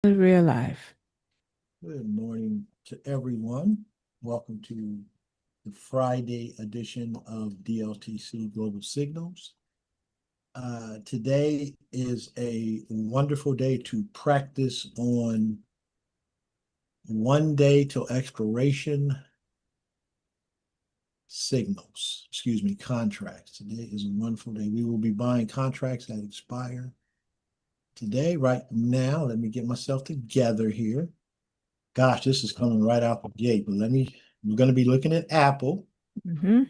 Real life. Good morning to everyone. Welcome to the Friday edition of DLTC Global Signals. Today is a wonderful day to practice on 1 day till expiration contracts. Today is a wonderful day. We will be buying contracts that expire today, right now. Let me get myself together here. Gosh, this is coming right out the gate, but we're going to be looking at Apple. Mm-hmm.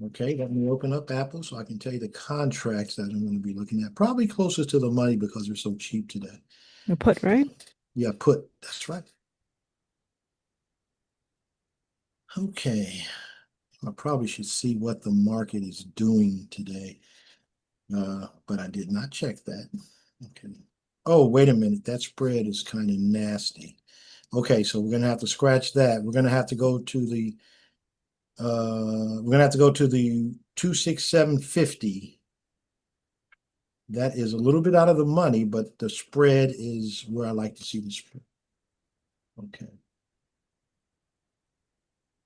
Okay, let me open up Apple so I can tell you the contracts that I'm going to be looking at. Probably closest to the money because they're so cheap today. You put, right? Yeah, that's right. Okay, I probably should see what the market is doing today, but I did not check that. Okay. Oh, wait a minute, that spread is kind of nasty. Okay, so we're going to have to scratch that. We're going to have to go to the 26750. That is a little bit out of the money, but the spread is where I like to see the spread. Okay.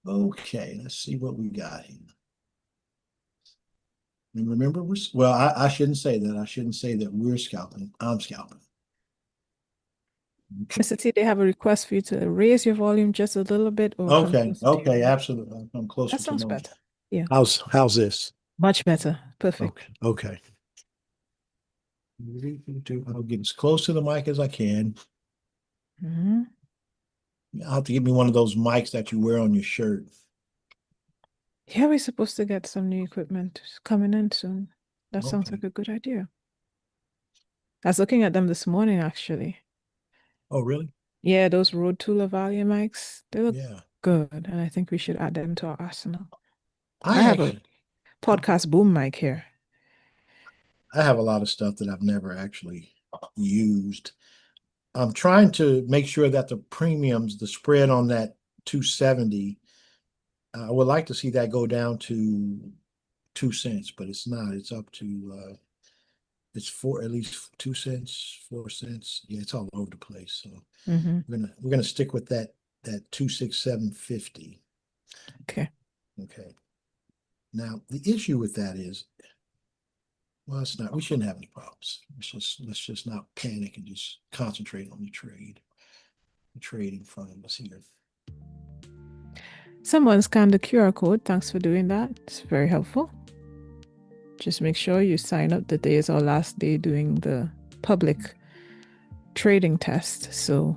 Okay, let's see what we got here. And remember, I shouldn't say that. I shouldn't say that we're scalping. I'm scalping. Mr. T, they have a request for you to raise your volume just a little bit or come Okay, closer to okay, your mic. absolutely. I'm closer That to sounds normal. better. Yeah, How's this? much better. Perfect. Okay. I'll get as close to the mic as I can. Mm-hmm. I'll have to get me one of those mics that you wear on your shirt. Yeah, we're supposed to get some new equipment coming in soon. That sounds Okay. like a good idea. I was looking at them this morning, actually. Oh, really? Yeah, those Rode Tula Volume mics, they look Yeah. good, and I think we should add them to our arsenal. I I have a actually, podcast boom mic here. I have a lot of stuff that I've never actually used. I'm trying to make sure that the premiums, the spread on that 270, I would like to see that go down to 2 cents, but it's not. It's up to it's at least 2 cents, 4 cents. Yeah, it's all over the place. So Mm-hmm. we're gonna stick with that 26750. Okay. Okay. Now the issue with that is, well, it's not. We shouldn't have any problems. Let's just not panic and just concentrate on the trade in front of us here. Someone scanned the QR code. Thanks for doing that. It's very helpful. Just make sure you sign up. The day is our last day doing the public trading test. So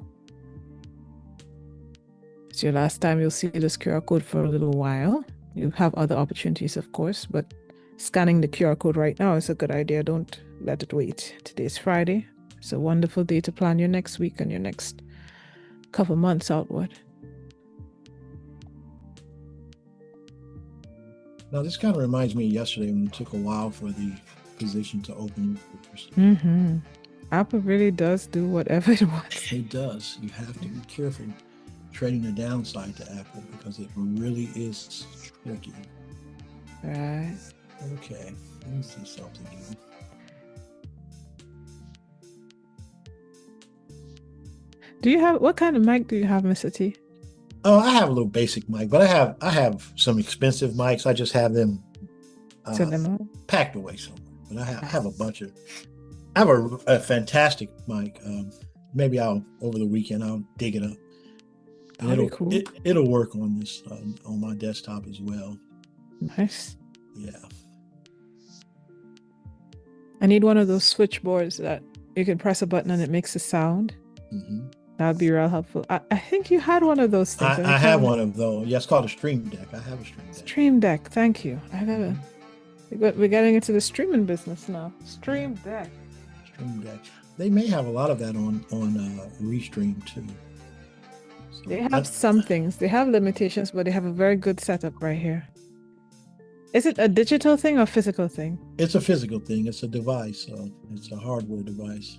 it's your last time you'll see this QR code for a little while. You have other opportunities, of course, but scanning the QR code right now is a good idea. Don't let it wait. Today's Friday. It's a wonderful day to plan your next week and your next couple months outward. Now, this kind of reminds me of yesterday when it took a while for the position to open. Mm-hmm. Apple really does do whatever it wants. It does. You have to be careful trading the downside to Apple because it really is tricky. Right. Okay, let me see something here. What kind of mic do you have, Mr. T? Oh, I have a little basic mic, but I have some expensive mics. I just have them Send them out. packed away somewhere. But I have a bunch of. I have a fantastic mic. Maybe over the weekend I'll dig it up. And That'd be cool. it'll work on this on my desktop as well. Nice. Yeah. I need one of those switchboards that you can press a button and it makes a sound. Mm-hmm. That would be real helpful. I think you had one of those things. I have one of those. Yeah, it's called a Stream Deck. I have a Stream Deck. Stream Deck. Thank you. We're getting into the streaming business now. Stream Deck. Stream Deck. They may have a lot of that on Restream too. So They have some things. They have limitations, but they have a very good setup right here. Is it a digital thing or physical thing? It's a physical thing. It's a device. So it's a hardware device.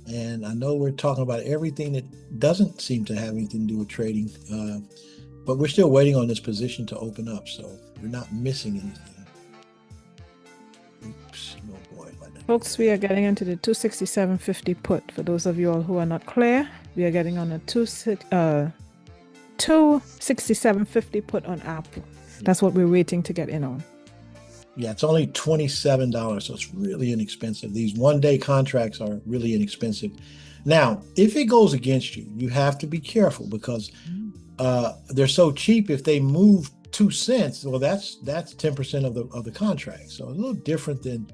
And I know we're talking about everything that doesn't seem to have anything to do with trading, but we're still waiting on this position to open up. So we're not missing anything. Oops, Oh boy. Folks, we are getting into the 267.50 put. For those of you all who are not clear, we are getting on a 267.50 put on Apple. That's what we're waiting to get in on. Yeah, it's only $27, so it's really inexpensive. These one-day contracts are really inexpensive. Now, if it goes against you, you have to be careful because they're so cheap. If they move 2 cents, well, that's 10% of the contract. So a little different than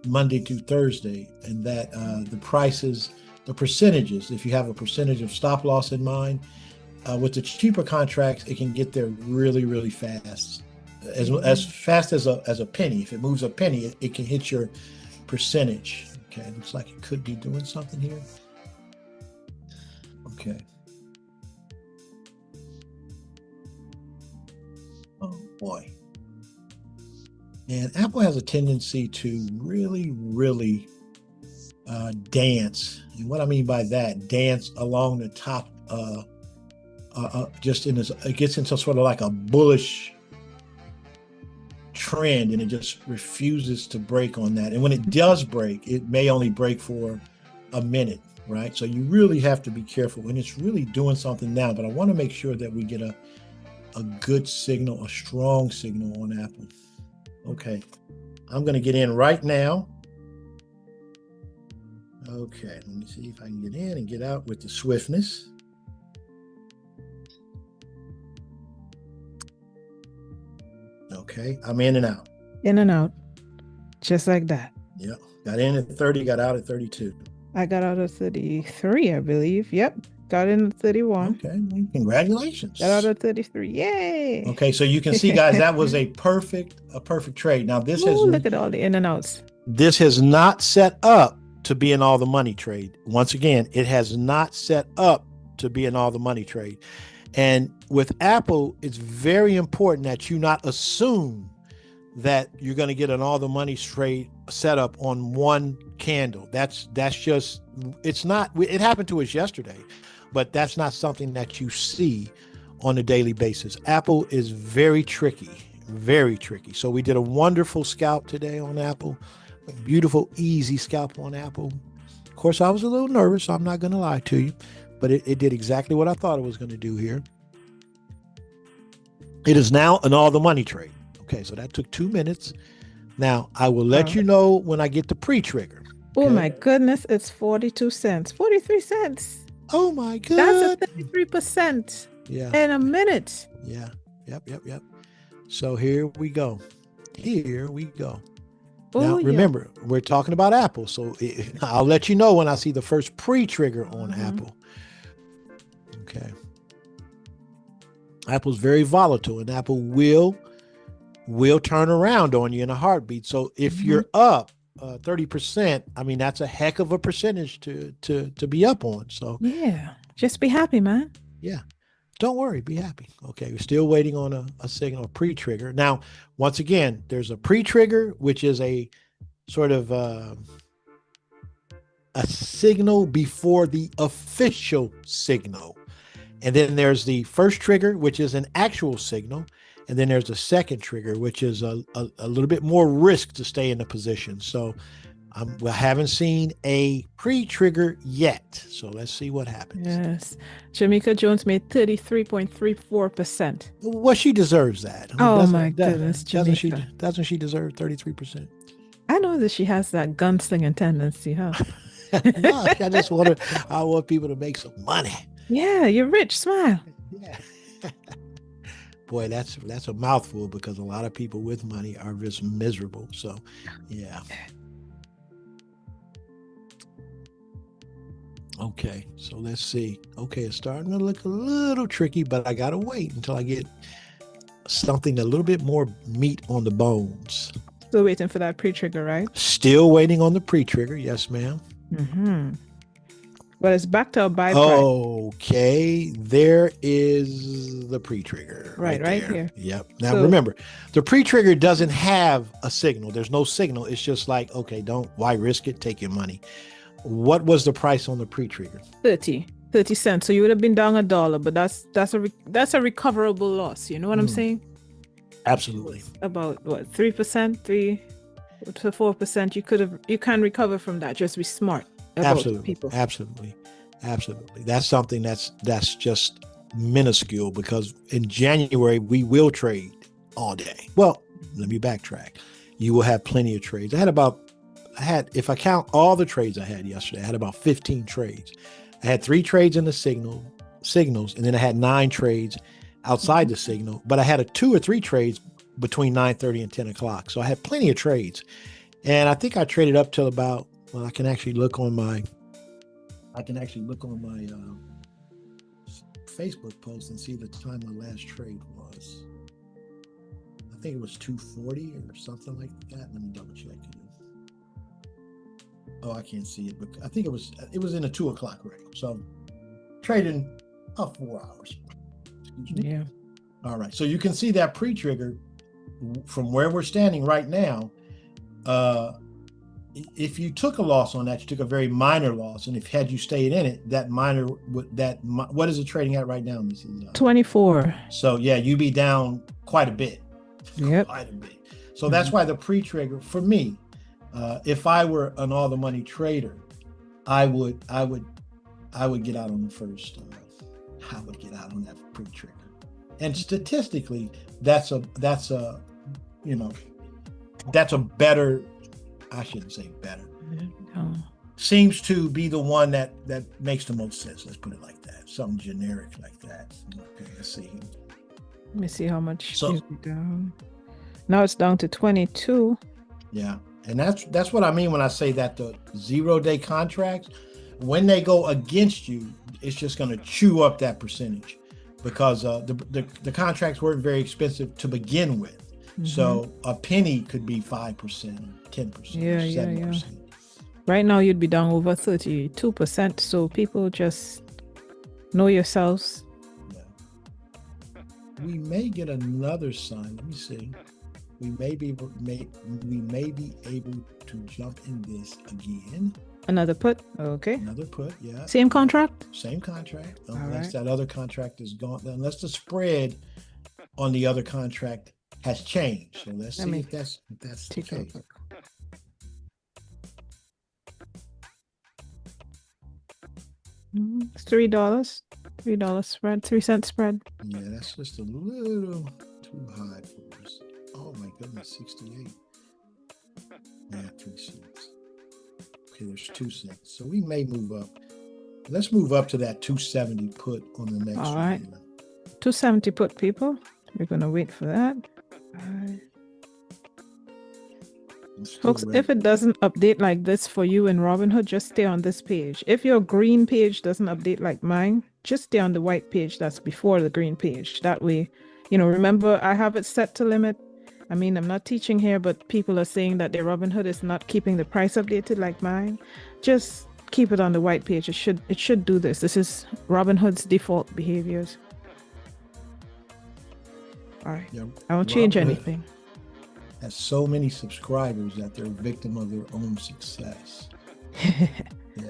Monday to Thursday, and that the prices, the percentages, if you have a percentage of stop loss in mind, with the cheaper contracts, it can get there really, really fast. As fast as a penny. If it moves a penny, it can hit your percentage. Okay, looks like it could be doing something here. Okay. Oh boy. And Apple has a tendency to really, really dance. And what I mean by that, dance along the top, just in this, it gets into sort of like a bullish trend, and it just refuses to break on that. And when it does break, it may only break for a minute, right? So you really have to be careful when it's really doing something now. But I want to make sure that we get a good signal, a strong signal on Apple. Okay, I'm going to get in right now. Okay, let me see if I can get in and get out with the swiftness. Okay, I'm in and out. In and out. Just like that. Yep. Got in at 30, got out at 32. I got out at 33, I believe. Yep. Got in at 31. Okay, congratulations. Got out at 33. Yay. Okay, so you can see, guys, that was a perfect trade. Now this has look at all the in and outs. This has not set up to be an all the money trade. Once again, it has not set up to be an all the money trade. And with Apple, it's very important that you not assume that you're going to get an all the money trade set up on one candle. That's just, it's not, it happened to us yesterday, but that's not something that you see on a daily basis. Apple is very tricky, very tricky. So we did a wonderful scalp today on Apple, a beautiful, easy scalp on Apple. Of course, I was a little nervous. I'm not going to lie to you, but it did exactly what I thought it was going to do here. It is now an all the money trade. Okay, so that took 2 minutes. Now, I will let you know when I get the pre-trigger. Okay? Oh my goodness, it's 42 cents, 43 cents. Oh my goodness. That's a 33%. Yeah. In a minute. Yeah. Yep. So here we go. Now, remember, we're talking about Apple. So I'll let you know when I see the first pre-trigger on Apple. Okay. Apple's very volatile, and Apple will turn around on you in a heartbeat. So if you're up 30%, I mean, that's a heck of a percentage to be up on. So yeah, just be happy, man. Yeah. Don't worry, be happy. Okay, we're still waiting on a signal, a pre-trigger. Now, once again, there's a pre-trigger, which is a sort of a signal before the official signal. And then there's the first trigger, which is an actual signal. And then there's the second trigger, which is a little bit more risk to stay in the position. So we haven't seen a pre-trigger yet. So let's see what happens. Yes. Jamaica Jones made 33.34%. Well, she deserves that. I mean, my goodness, Jamaica. Doesn't she deserve 33%? I know that she has that gunslinging tendency, huh? No, I want people to make some money. Yeah, you're rich. Smile. Yeah. Boy, that's a mouthful, because a lot of people with money are just miserable. So, yeah. Okay, so let's see. Okay, it's starting to look a little tricky, but I gotta wait until I get something a little bit more meat on the bones. Still waiting for that pre-trigger, right? Still waiting on the pre-trigger. Yes, ma'am. But it's back to a buy price. Okay, there is the pre-trigger. Right here. Yep. Now remember, the pre-trigger doesn't have a signal. There's no signal. It's just like, okay, why risk it? Take your money. What was the price on the pre-trigger? 30 cents. So you would have been down $1, but that's a recoverable loss. You know what I'm saying? Absolutely. About what, 3%? to 4%, you can recover from that. Just be smart about Absolutely, people. absolutely, absolutely. That's something that's just minuscule, because in January we will trade all day. Well, let me backtrack. You will have plenty of trades. If I count all the trades I had yesterday, I had about 15 trades. I had 3 trades in the signals, and then I had 9 trades outside the signal, but I had 2 or 3 trades between 9:30 and 10 o'clock. So I had plenty of trades. And I think I traded up till about, well, I can actually look on my Facebook post and see the time my last trade was. I think it was 240 or something like that. Let me double check it. Oh, I can't see it, but I think it was in the 2 o'clock range. So trading up 4 hours. Excuse me. Yeah. All right. So you can see that pre-trigger from where we're standing right now. If you took a loss on that, you took a very minor loss, and had you stayed in it, what is it trading at right now, Mrs. 24. So yeah, you'd be down quite a bit. Yep. Quite a bit. So that's why the pre-trigger for me, if I were an all the money trader, I would get out on the first. I would get out on that pre-trigger, and statistically, that's a better. I shouldn't say better. No. Seems to be the one that makes the most sense. Let's put it like that. Something generic like that. Okay, let's see. Let me see how much So, is it down. Now it's down to 22. Yeah, and that's what I mean when I say that the 0-day contracts, when they go against you, it's just going to chew up that percentage, because the contracts weren't very expensive to begin with. So a penny could be 5%, 10%, 7%. Right now you'd be down over 32%. So people just know yourselves. Yeah. We may get another sign. Let me see. We may be able to jump in this again. Another put. Okay. Another put. Yeah. Same contract. Same contract. All Unless right. that other contract is gone. Unless the spread on the other contract has changed. So let's see if that's the case. It's $3. $3 spread. 3-cent spread. Yeah, that's just a little too high for us. Oh my goodness, 68. Yeah, 3 cents. Okay, there's 2 cents. So we may move up. Let's move up to that 270 put on the next one. All right. 270 put, people. We're gonna wait for that. Folks, if it doesn't update like this for you in Robinhood, just stay on this page. If your green page doesn't update like mine, just stay on the white page that's before the green page. That way, remember, I have it set to limit. I mean, I'm not teaching here, but people are saying that their Robinhood is not keeping the price updated like mine. Just keep it on the white page. It should do this. This is Robinhood's default behaviors. All right. Yeah, I won't change anything. Has so many subscribers that they're a victim of their own success. Yeah.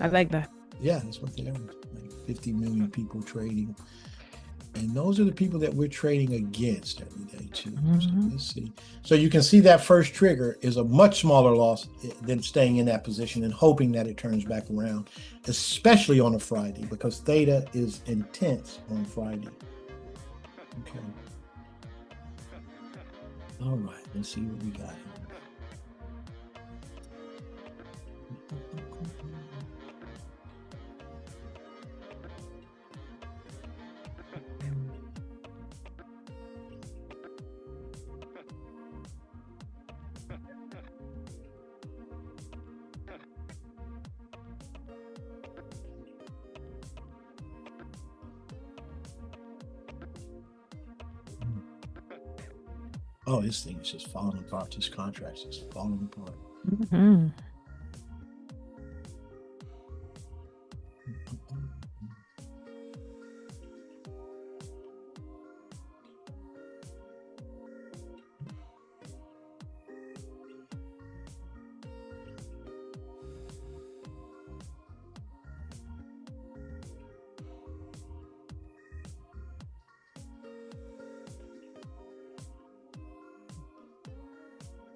I like that. Yeah, that's what they are. Like 50 million people trading. And those are the people that we're trading against every day too. So let's see. So you can see that first trigger is a much smaller loss than staying in that position and hoping that it turns back around, especially on a Friday, because theta is intense on Friday. Okay. All right, let's see what we got here. Oh, this thing is just falling apart. This contract's just falling apart.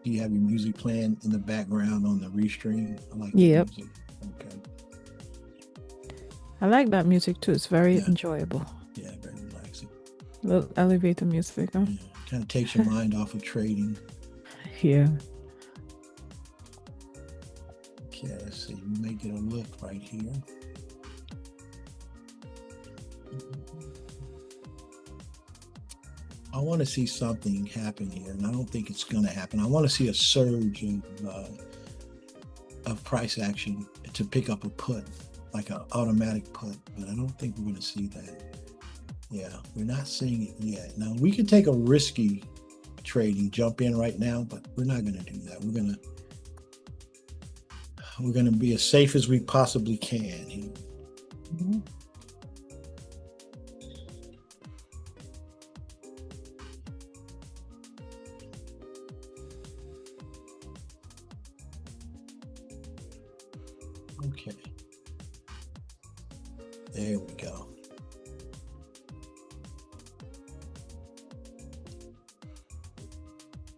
Do you have your music playing in the background on the restream? I like Yep. the music. Okay. I like that music too. It's very Yeah. enjoyable. Yeah, very relaxing. Little elevator music, huh? Yeah. Kind of takes your mind off of trading. Yeah. Okay, let's see. We may get a look right here. I want to see something happen here, and I don't think it's going to happen. I want to see a surge of price action to pick up a put, like an automatic put, but I don't think we're going to see that. Yeah, we're not seeing it yet. Now, we could take a risky trading, jump in right now, but we're not going to do that. We're going to be as safe as we possibly can here. Mm-hmm. Okay. There we go.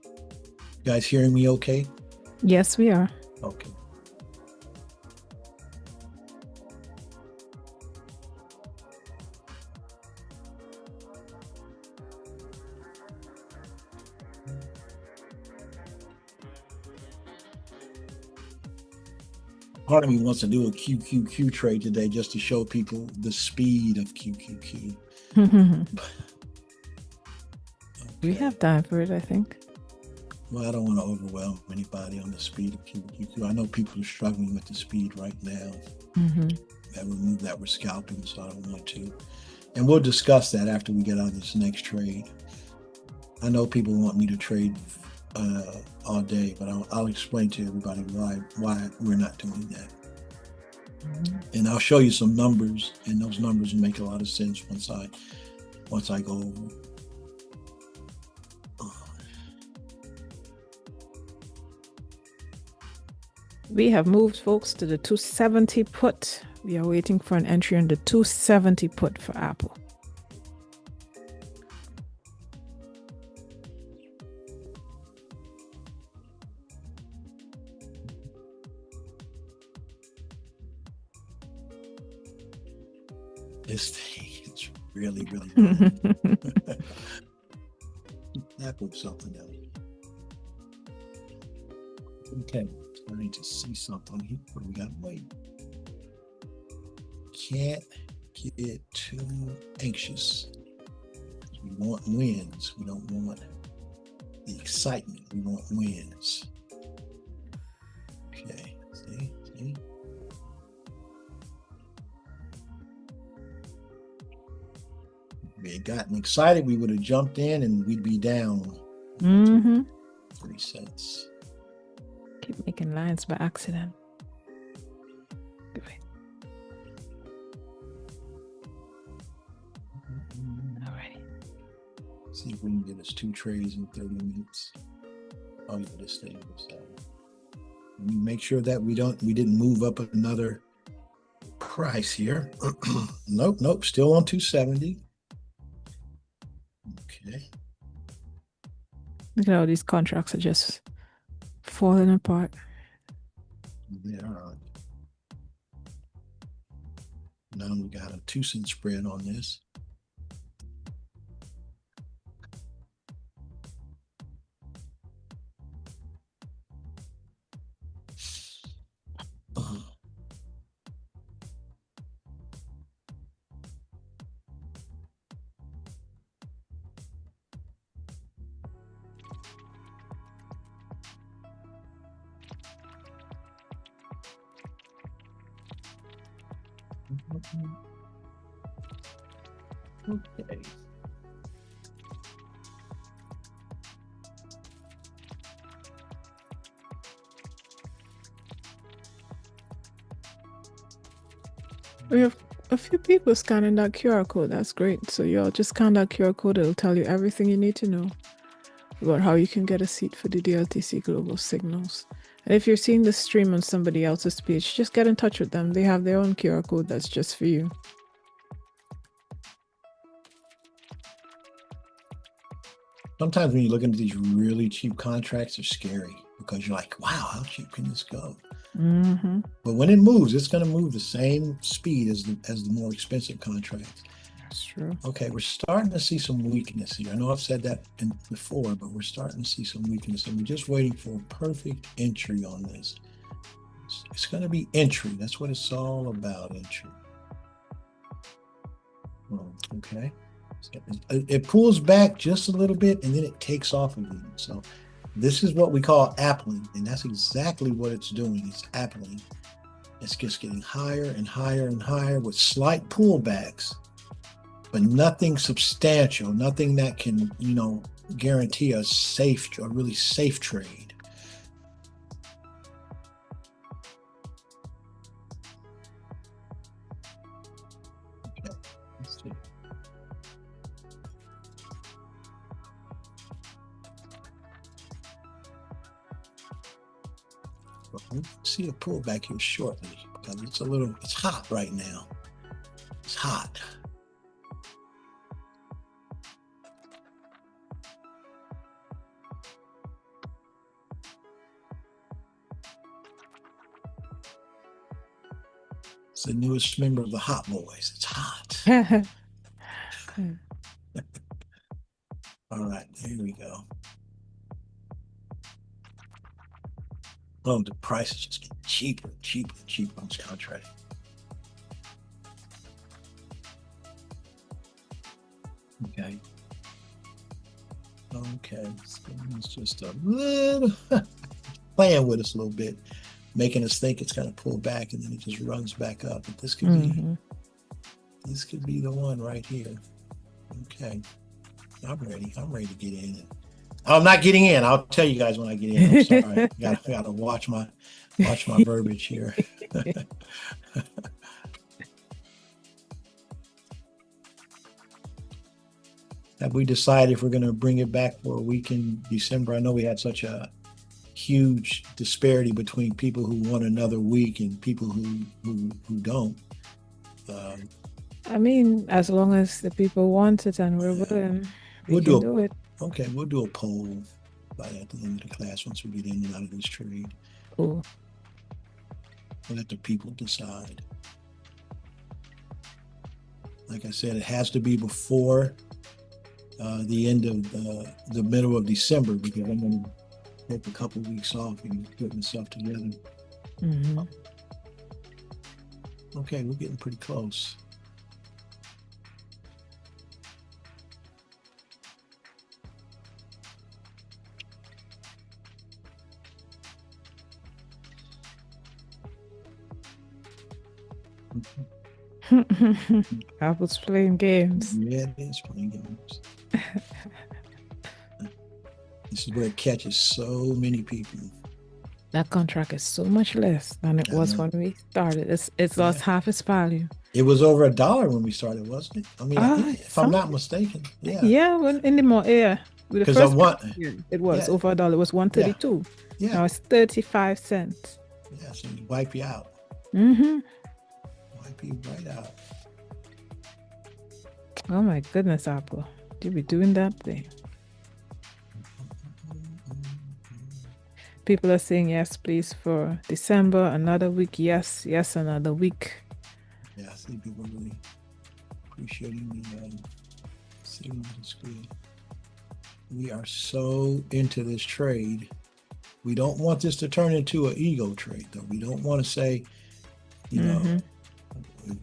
You guys hearing me okay? Yes, we are. Okay. Part of me wants to do a QQQ trade today just to show people the speed of QQQ. We have time for it, I think. Well, I don't want to overwhelm anybody on the speed of QQQ. I know people are struggling with the speed right now. That remove that we're scalping, so I don't want to. And we'll discuss that after we get out of this next trade. I know people want me to trade all day, but I'll explain to everybody why we're not doing that. And I'll show you some numbers, and those numbers will make a lot of sense once I go over. We have moved, folks, to the 270 put. We are waiting for an entry on the 270 put for Apple. This thing is really, really that was something else. Okay, I need to see something here, but we gotta wait. Can't get too anxious. We want wins. We don't want the excitement. We want wins. Okay, see? If we had gotten excited, we would have jumped in and we'd be down 3 cents. Keep making lines by accident. All right. See if we can get us 2 trades in 30 minutes. Oh yeah, this thing was we make sure that we didn't move up another price here. Nope, still on 270. Okay. Look at how these contracts are just falling apart. They are. Now we got a 2-cent spread on this. Okay. We have a few people scanning that QR code. That's great. So y'all just scan that QR code. It'll tell you everything you need to know about how you can get a seat for the DLTC Global Signals. And if you're seeing the stream on somebody else's page, just get in touch with them. They have their own QR code that's just for you. Sometimes when you look into these really cheap contracts, they're scary because you're like, wow, how cheap can this go? Mm-hmm. But when it moves, it's going to move the same speed as the more expensive contracts. That's true. Okay, we're starting to see some weakness here. I know I've said that before, but we're starting to see some weakness, and we're just waiting for a perfect entry on this. It's going to be entry. That's what it's all about, entry. Okay. It pulls back just a little bit, and then it takes off again. So this is what we call appling, and that's exactly what it's doing. It's appling. It's just getting higher and higher and higher with slight pullbacks, but nothing substantial, nothing that can, guarantee a really safe trade. Okay, let's see. We'll see a pullback here shortly because it's hot right now. It's hot. It's the newest member of the Hot Boys. It's hot. All right, here we go. Oh, the price is just getting cheaper on this contract. Okay. It's just a little playing with us a little bit, making us think it's going to pull back, and then it just runs back up. But this could be the one right here. Okay, I'm ready to get in. I'm not getting in. I'll tell you guys when I get in. I'm sorry. Gotta watch my verbiage here. Have we decided if we're going to bring it back for a week in December? I know we had such a huge disparity between people who want another week and people who don't. I mean, as long as the people want it and we're willing, we can do it. Okay, we'll do a poll at the end of the class once we get in and out of this trade. Cool. We'll let the people decide. Like I said, it has to be before the end of the middle of December because I'm going to take a couple of weeks off and put myself together. Mm-hmm. Okay, we're getting pretty close. Apple's playing games. Yeah, it is playing games. This is where it catches so many people. That contract is so much less than it was when we started. It's lost half its value. It was over $1 when we started, wasn't it? I mean, if I'm not mistaken, yeah. Yeah, with the first it was over $1. It was $1.32. Yeah. Now it's 35 cents. Yeah, so you wipe you out. Mm-hmm. Wipe you right out. Oh my goodness, Apple. You be doing that thing. People are saying yes, please, for December. Another week. Yes, another week. Yeah, I see people really appreciating the signal. It's good. We are so into this trade. We don't want this to turn into an ego trade, though. We don't want to say,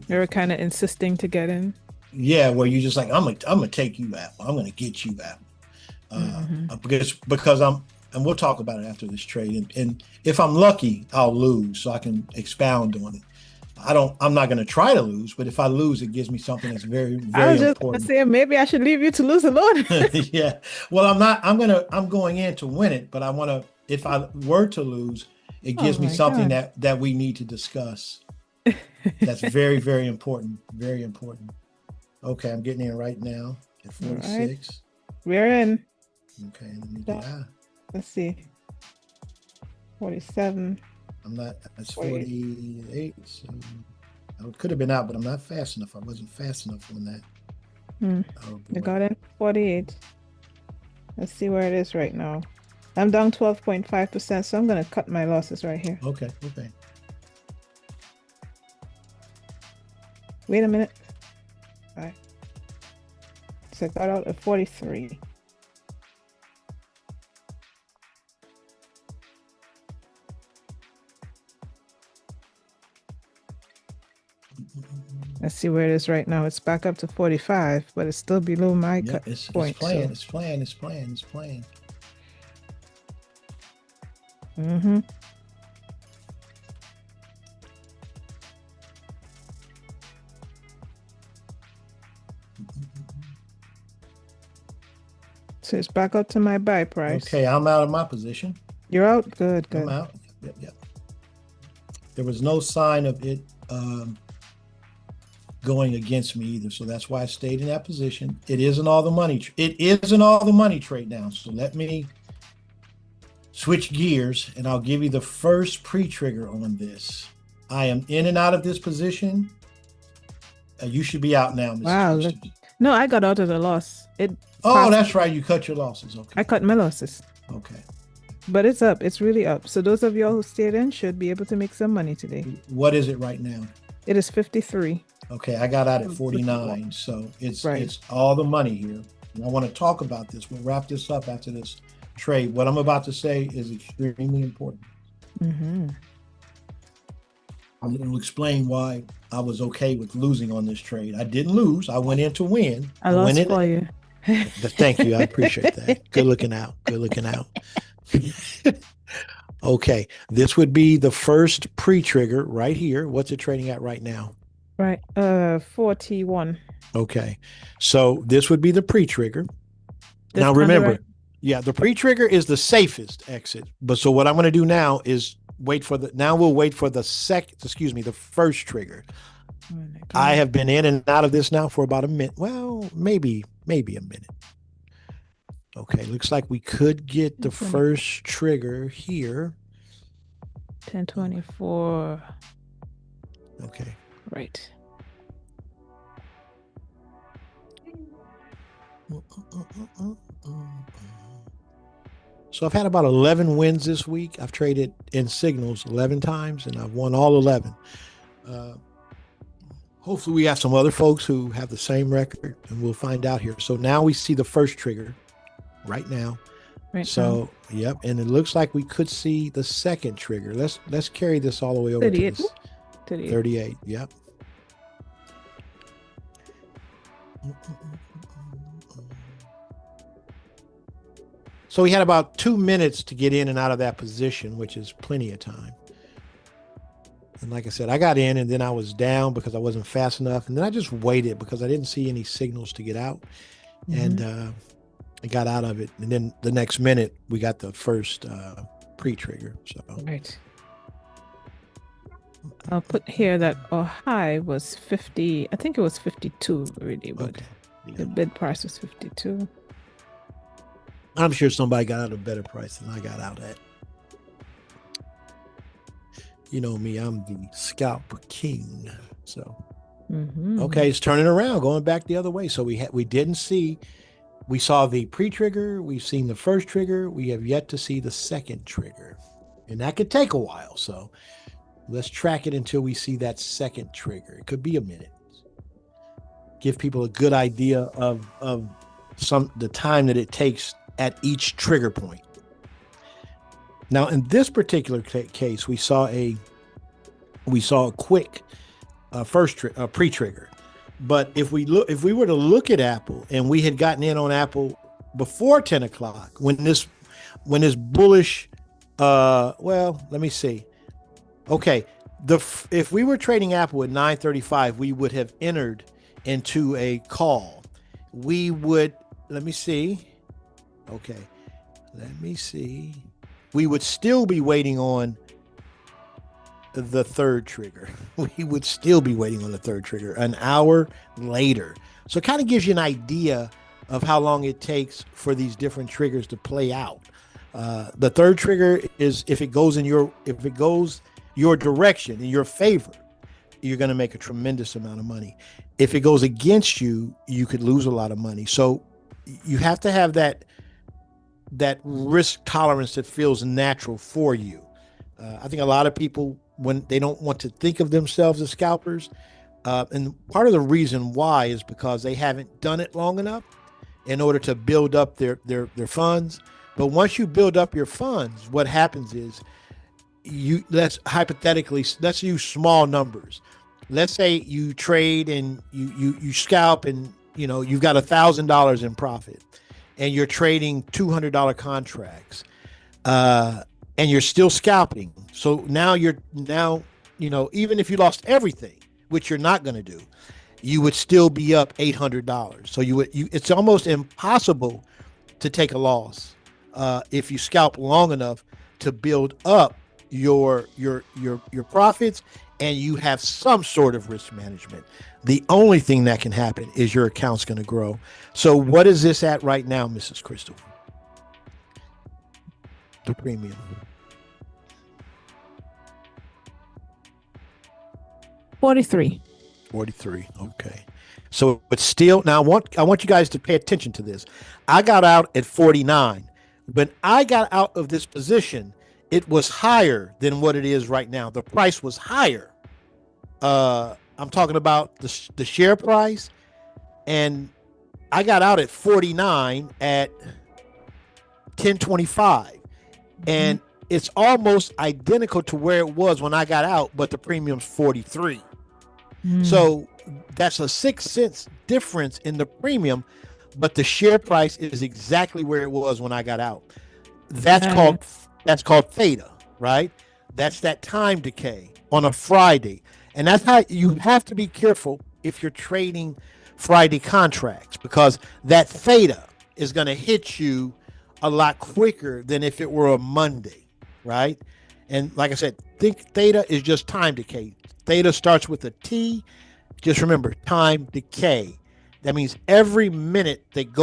You're kind of insisting to get in. Yeah, where you're just like, I'm gonna take you out. I'm gonna get you out. Because and we'll talk about it after this trade. And if I'm lucky, I'll lose, so I can expound on it. I'm not gonna try to lose, but if I lose, it gives me something that's very, very important. I was just gonna say maybe I should leave you to lose alone. Yeah. Well, I'm going in to win it, but I wanna, if I were to lose, it gives me something that we need to discuss. That's very, very important. Very important. Okay, I'm getting in right now at 46. Right. We're in. Okay, let's see. 47. I'm not, that's 48. So I could have been out, but I'm not fast enough. I wasn't fast enough on that. You got in 48. Let's see where it is right now. I'm down 12.5%, so I'm gonna cut my losses right here. Okay, okay. Wait a minute. All right. So I got out at 43. Let's see where it is right now. It's back up to 45, but it's still below my Yeah, cut it's point. playing, So. it's playing, it's playing, it's playing. Mm-hmm. So it's back up to my buy price. Okay, I'm out of my position. You're out? Good, I'm good. out. Yep, yep. There was no sign of it going against me either, so that's why I stayed in that position. It isn't all the money. It isn't all the money trade now. So let me switch gears, and I'll give you the first pre-trigger on this. I am in and out of this position. You should be out now, Mrs. Wow. Christian. No, I got out of the loss. Oh, that's right. You cut your losses. Okay. I cut my losses. Okay. But it's up. It's really up. So those of y'all who stayed in should be able to make some money today. What is it right now? It is 53. Okay, I got out at 49, so it's Right. it's all the money here. And I want to talk about this. We'll wrap this up after this trade. What I'm about to say is extremely important. Mm-hmm. I'm going to explain why I was okay with losing on this trade. I didn't lose. I went in to win. I lost went in. for you. Thank you. I appreciate that. Good looking out. Good looking out. Okay, this would be the first pre-trigger right here. What's it trading at right now? Right. 41. Okay, so this would be the pre-trigger. This Now kind of remember, right- yeah, the pre-trigger is the safest exit. But so what I'm going to do now is wait for the. Now we'll wait for the the first trigger. Oh my God. I have been in and out of this now for about a minute. Well, maybe a minute. Okay, looks like we could get the first trigger here. 1024. Okay. Right. So I've had about 11 wins this week. I've traded in signals 11 times, and I've won all 11. Hopefully we have some other folks who have the same record, and we'll find out here. So now we see the first trigger right now. Right. So, yep, and it looks like we could see the second trigger. Let's carry this all the way over 38. to this. 38. Yep. So we had about 2 minutes to get in and out of that position, which is plenty of time. And like I said, I got in and then I was down because I wasn't fast enough. And then I just waited because I didn't see any signals to get out. Mm-hmm. And I got out of it. And then the next minute, we got the first pre-trigger. So Right. I'll put here that our high was 50. I think it was 52 really, but okay. the bid price was 52. I'm sure somebody got out a better price than I got out at. You know me, I'm the scalp king. So okay, it's turning around, going back the other way. So we saw the pre-trigger, we've seen the first trigger, we have yet to see the second trigger. And that could take a while. So let's track it until we see that second trigger. It could be a minute. Give people a good idea of the time that it takes at each trigger point. Now, in this particular case, we saw a quick pre-trigger. But if we were to look at Apple and we had gotten in on Apple before 10 o'clock, when this bullish, well, let me see. Okay, if we were trading Apple at 9:35, we would have entered into a call. We would, let me see. Okay, let me see. We would still be waiting on the third trigger. We would still be waiting on the third trigger an hour later. So it kind of gives you an idea of how long it takes for these different triggers to play out. The third trigger is if it goes your direction, in your favor, you're going to make a tremendous amount of money. If it goes against you, you could lose a lot of money. So you have to have that that risk tolerance that feels natural for you. I think a lot of people, when they don't want to think of themselves as scalpers, and part of the reason why is because they haven't done it long enough in order to build up their funds. But once you build up your funds, what happens is let's use small numbers. Let's say you trade and you scalp, and you've got $1,000 in profit, and you're trading $200 contracts, and you're still scalping. So now even if you lost everything, which you're not going to do, you would still be up $800. So it's almost impossible to take a loss if you scalp long enough to build up your profits, and you have some sort of risk management. The only thing that can happen is your account's going to grow. So what is this at right now, Mrs. Crystal? The premium. $43. Okay. So it's still, now I want you guys to pay attention to this. I got out at 49. When I got out of this position, it was higher than what it is right now. The price was higher. I'm talking about the share price, and I got out at 49 at 1025, and it's almost identical to where it was when I got out, but the premium's 43. So that's a 6 cents difference in the premium, but the share price is exactly where it was when I got out. That's called theta, right? That's that time decay on a Friday. And that's how you have to be careful if you're trading Friday contracts, because that theta is going to hit you a lot quicker than if it were a Monday, right? And like I said, think theta is just time decay. Theta starts with a T. Just remember, time decay. That means every minute that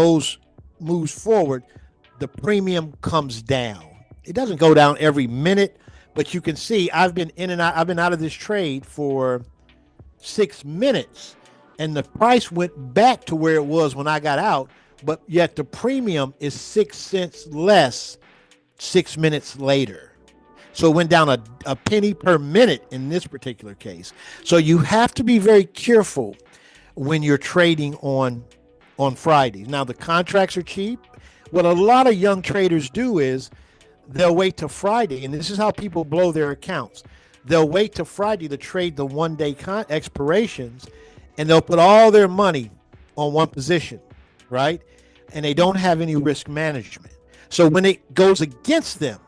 moves forward, the premium comes down. It doesn't go down every minute, but you can see I've been in and out. I've been out of this trade for 6 minutes, and the price went back to where it was when I got out, but yet the premium is 6 cents less 6 minutes later. So it went down a penny per minute in this particular case. So you have to be very careful when you're trading on Fridays. Now, the contracts are cheap. What a lot of young traders do is they'll wait till Friday, and this is how people blow their accounts. They'll wait till Friday to trade the one-day expirations, and they'll put all their money on one position, right? And they don't have any risk management. So when it goes against them,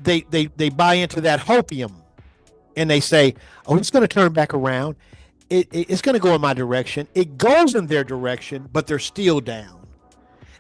they buy into that hopium, and they say, oh, it's going to turn back around. It's going to go in my direction. It goes in their direction, but they're still down.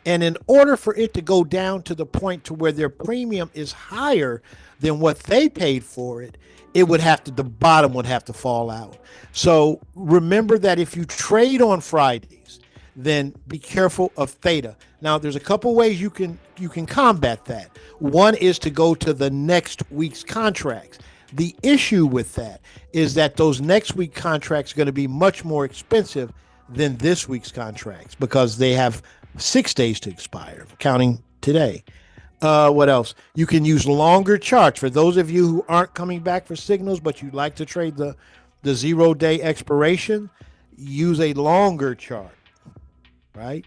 And in order for it to go down to the point to where their premium is higher than what they paid for it, the bottom would have to fall out. So remember that if you trade on Fridays, then be careful of theta. Now, there's a couple ways you can combat that. One is to go to the next week's contracts. The issue with that is that those next week contracts are going to be much more expensive than this week's contracts because they have 6 days to expire, counting today. What else? You can use longer charts. For those of you who aren't coming back for signals, but you'd like to trade the 0-day expiration, use a longer chart, right?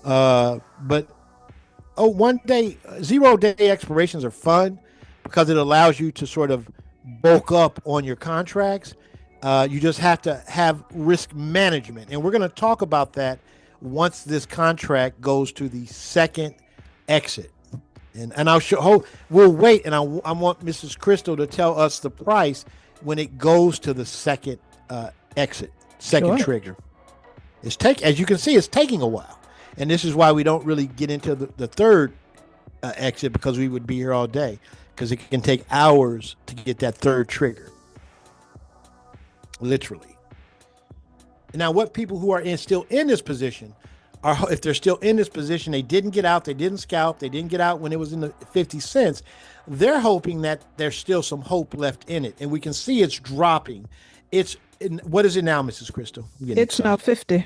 But 1 day, 0-day expirations are fun because it allows you to sort of bulk up on your contracts. You just have to have risk management. And we're going to talk about that once this contract goes to the second exit. And I'll show, we'll wait. And I want Mrs. Crystal to tell us the price when it goes to the second exit, second trigger. As you can see, it's taking a while. And this is why we don't really get into the third exit, because we would be here all day, because it can take hours to get that third trigger. Literally. Now, what people who are still in this position are, if they're still in this position, they didn't get out, they didn't scalp, they didn't get out when it was in the 50 cents. They're hoping that there's still some hope left in it. And we can see it's dropping. What is it now, Mrs. Crystal? It's now 50.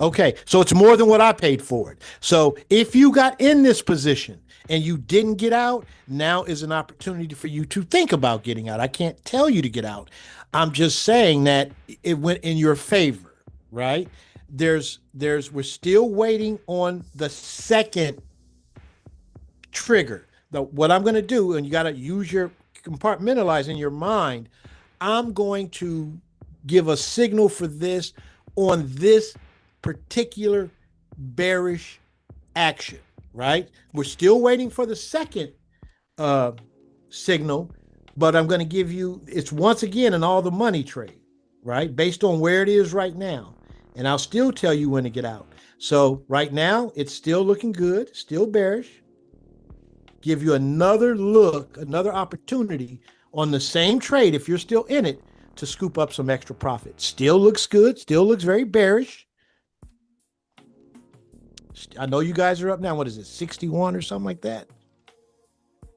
Okay, so it's more than what I paid for it. So if you got in this position and you didn't get out, now is an opportunity for you to think about getting out. I can't tell you to get out. I'm just saying that it went in your favor, right? We're still waiting on the second trigger. What I'm going to do, and you got to use your compartmentalize in your mind, I'm going to give a signal for this on this particular bearish action, right? We're still waiting for the second signal, but I'm going to give you, it's once again an all the money trade, right? Based on where it is right now. And I'll still tell you when to get out. So right now, it's still looking good, still bearish. Give you another look, another opportunity on the same trade, if you're still in it, to scoop up some extra profit. Still looks good, still looks very bearish. I know you guys are up now. What is it, 61 or something like that?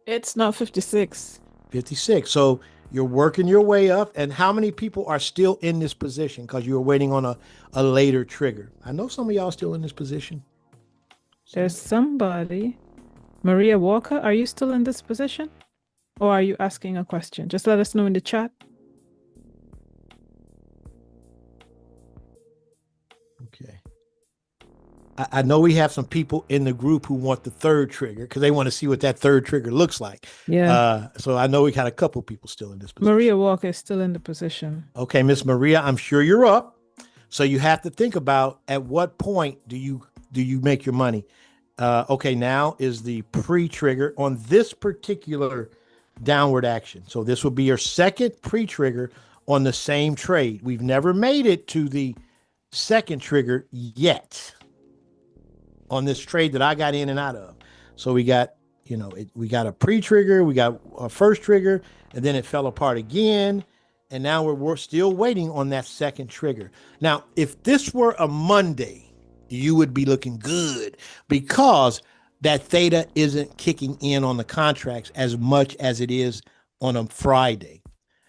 It's not 56. 56. So you're working your way up. And how many people are still in this position because you were waiting on a later trigger? I know some of y'all still in this position. There's somebody. Maria Walker, are you still in this position? Or are you asking a question? Just let us know in the chat. Okay. I know we have some people in the group who want the third trigger because they want to see what that third trigger looks like. Yeah. So I know we got a couple people still in this position. Maria Walker is still in the position. Okay, Miss Maria, I'm sure you're up. So you have to think about at what point do you make your money? Okay, now is the pre-trigger on this particular downward action. So this will be your second pre-trigger on the same trade. We've never made it to the second trigger yet on this trade that I got in and out of. So we got, we got a pre-trigger, we got a first trigger, and then it fell apart again. And now we're still waiting on that second trigger. Now, if this were a Monday, you would be looking good because that theta isn't kicking in on the contracts as much as it is on a Friday.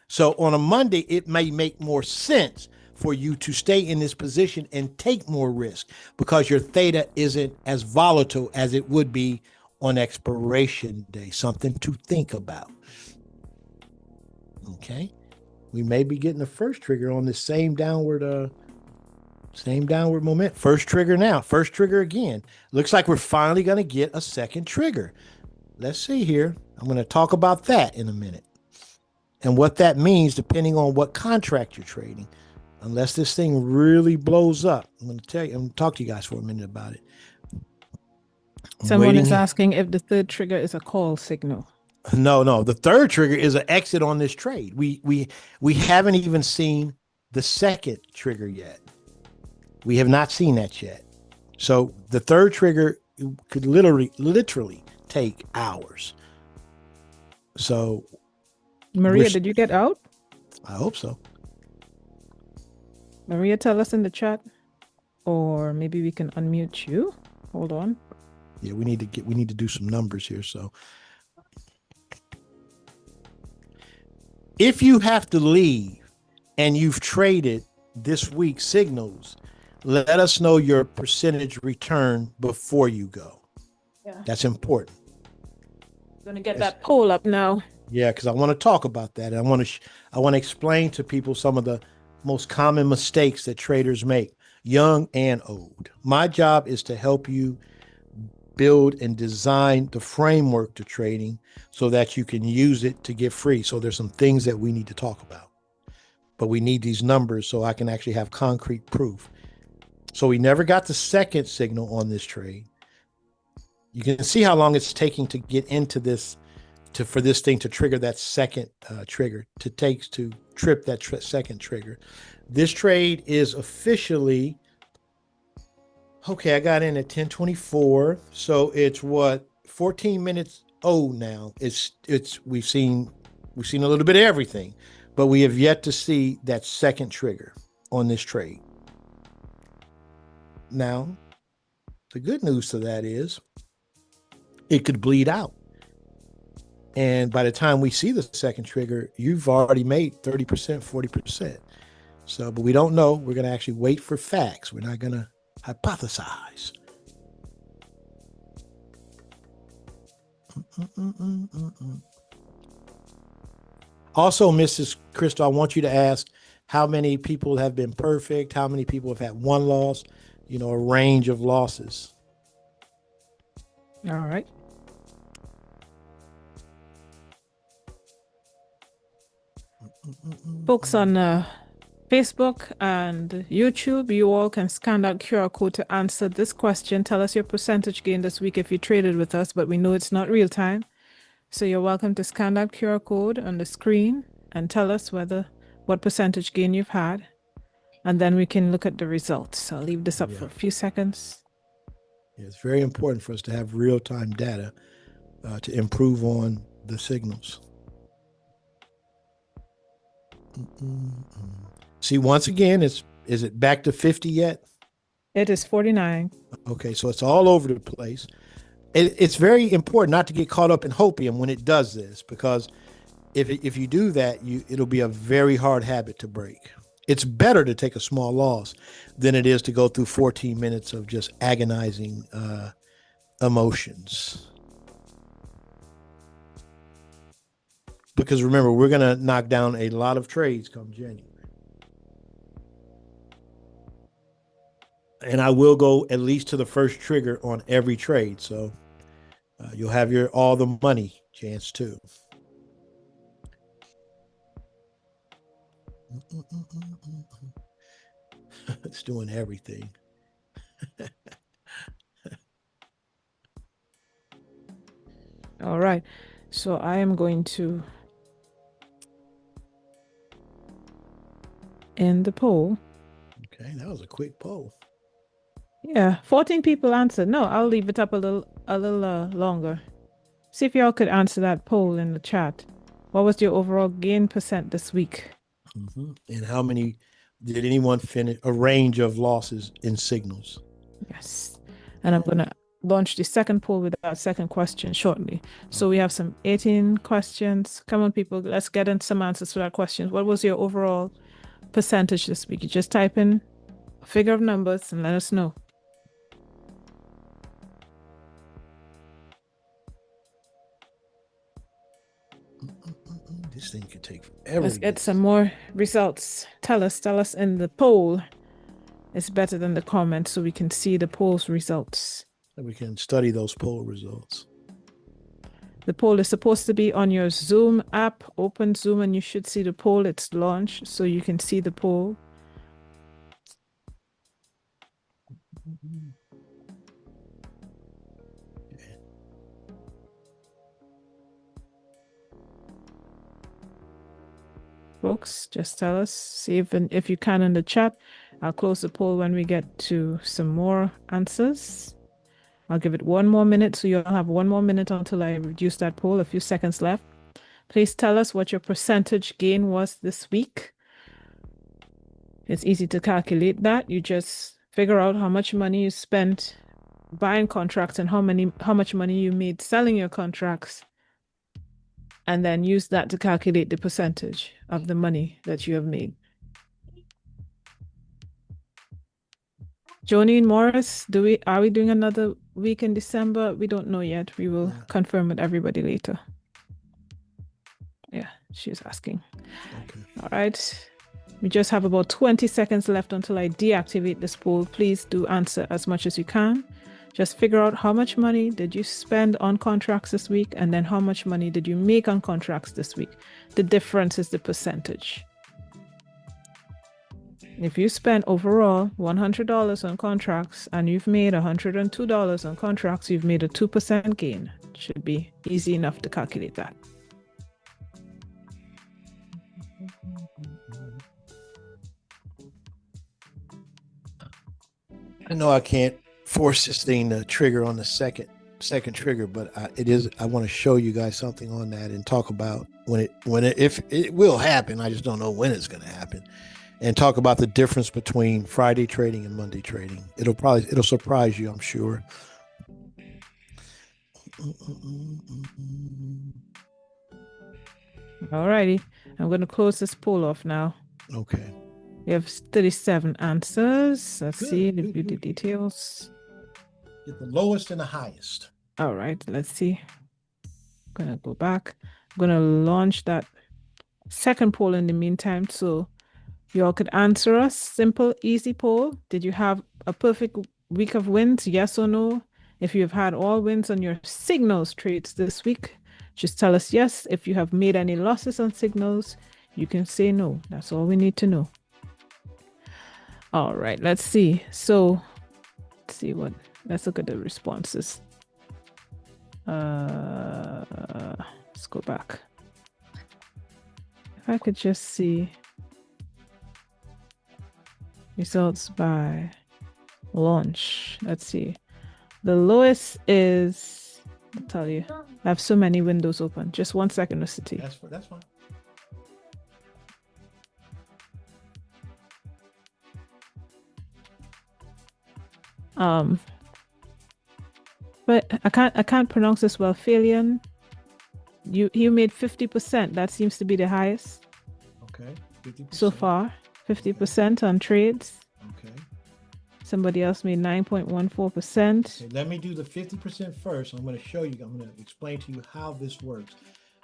So on a Monday, it may make more sense for you to stay in this position and take more risk because your theta isn't as volatile as it would be on expiration day. Something to think about. Okay. We may be getting the first trigger on the same downward moment. First trigger now, first trigger again. Looks like we're finally going to get a second trigger. Let's see here. I'm going to talk about that in a minute and what that means depending on what contract you're trading. Unless this thing really blows up, I'm going to talk to you guys for a minute about it. Someone is asking if the third trigger is a call signal. No. The third trigger is an exit on this trade. We haven't even seen the second trigger yet. We have not seen that yet. So the third trigger could literally take hours. So Maria, did you get out? I hope so. Maria, tell us in the chat, or maybe we can unmute you. Hold on. Yeah, we need to do some numbers here. So if you have to leave and you've traded this week's signals, let us know your percentage return before you go. Yeah. That's important. I'm going to get that poll up now. Yeah, because I want to talk about that. And I want to explain to people some of the most common mistakes that traders make, young and old. My job is to help you build and design the framework to trading so that you can use it to get free. So there's some things that we need to talk about, but we need these numbers so I can actually have concrete proof. So we never got the second signal on this trade. You can see how long it's taking to get into this, for this thing to trigger that second trigger, to trip that second trigger. This trade is officially, okay, I got in at 10:24. So it's 14 minutes old now. We've seen a little bit of everything, but we have yet to see that second trigger on this trade. Now, the good news to that is it could bleed out. And by the time we see the second trigger, you've already made 30%, 40%. So, but we don't know. We're going to actually wait for facts. We're not going to Hypothesize. Also, Mrs. Crystal, I want you to ask how many people have been perfect, how many people have had one loss, a range of losses. All right. Folks on Facebook and YouTube, you all can scan that QR code to answer this question. Tell us your percentage gain this week if you traded with us, but we know it's not real time. So you're welcome to scan that QR code on the screen and tell us what percentage gain you've had. And then we can look at the results. So I'll leave this up for a few seconds. Yeah, it's very important for us to have real-time data to improve on the signals. See, once again, is it back to 50 yet? It is 49. Okay, so it's all over the place. It's very important not to get caught up in hopium when it does this, because if you do that, it'll be a very hard habit to break. It's better to take a small loss than it is to go through 14 minutes of just agonizing emotions. Because remember, we're going to knock down a lot of trades come January. And I will go at least to the first trigger on every trade. So you'll have all the money chance too. It's doing everything. All right. So I am going to end the poll. Okay, that was a quick poll. Yeah, 14 people answered. No, I'll leave it up a little longer. See if y'all could answer that poll in the chat. What was your overall gain percent this week? And how many did anyone finish a range of losses in signals? Yes. And I'm going to launch the second poll with our second question shortly. So we have some 18 questions. Come on, people, let's get in some answers to that question. What was your overall percentage this week? You just type in a figure of numbers and let us know. This thing could take forever. Let's get some more results. Tell us in the poll. It's better than the comments so we can see the poll's results. We can study those poll results. The poll is supposed to be on your Zoom app. Open Zoom and you should see the poll. It's launched so you can see the poll. Folks, just tell us, see if you can in the chat. I'll close the poll when we get to some more answers. I'll give it 1 more minute, so you'll have 1 more minute until I reduce that poll. A few seconds left. Please tell us what your percentage gain was this week. It's easy to calculate that. You just figure out how much money you spent buying contracts and how much money you made selling your contracts, and then use that to calculate the percentage of the money that you have made. Joni and Morris, are we doing another week in December? We don't know yet. We will confirm with everybody later. Yeah, she's asking. Okay. All right. We just have about 20 seconds left until I deactivate this poll. Please do answer as much as you can. Just figure out how much money did you spend on contracts this week, and then how much money did you make on contracts this week. The difference is the percentage. If you spend overall $100 on contracts and you've made $102 on contracts, you've made a 2% gain. It should be easy enough to calculate that. I know I can't force this thing to trigger on the second trigger, but I want to show you guys something on that and talk about if it will happen. I just don't know when it's going to happen, and talk about the difference between Friday trading and Monday trading. It'll surprise you, I'm sure. All righty. I'm going to close this poll off now. Okay. We have 37 answers. Let's Good, see the good. details. Get the lowest and the highest. All right, let's see. I'm gonna go back. I'm gonna launch that second poll in the meantime, so you all could answer us. Simple, easy poll. Did you have a perfect week of wins? Yes or no? If you've had all wins on your signals trades this week, just tell us yes. If you have made any losses on signals, you can say no. That's all we need to know. All right, let's see. So let's look at the responses. Let's go back. If I could just see results by launch. Let's see. The lowest is, I'll tell you, I have so many windows open. Just 1 second, Mr. T. That's fine. But I can't pronounce this well. Phalian, you made 50%. That seems to be the highest. Okay. 50%. So far. 50% on trades. Okay. Somebody else made 9.14%. Okay, let me do the 50% first. I'm going to show you, I'm going to explain to you how this works.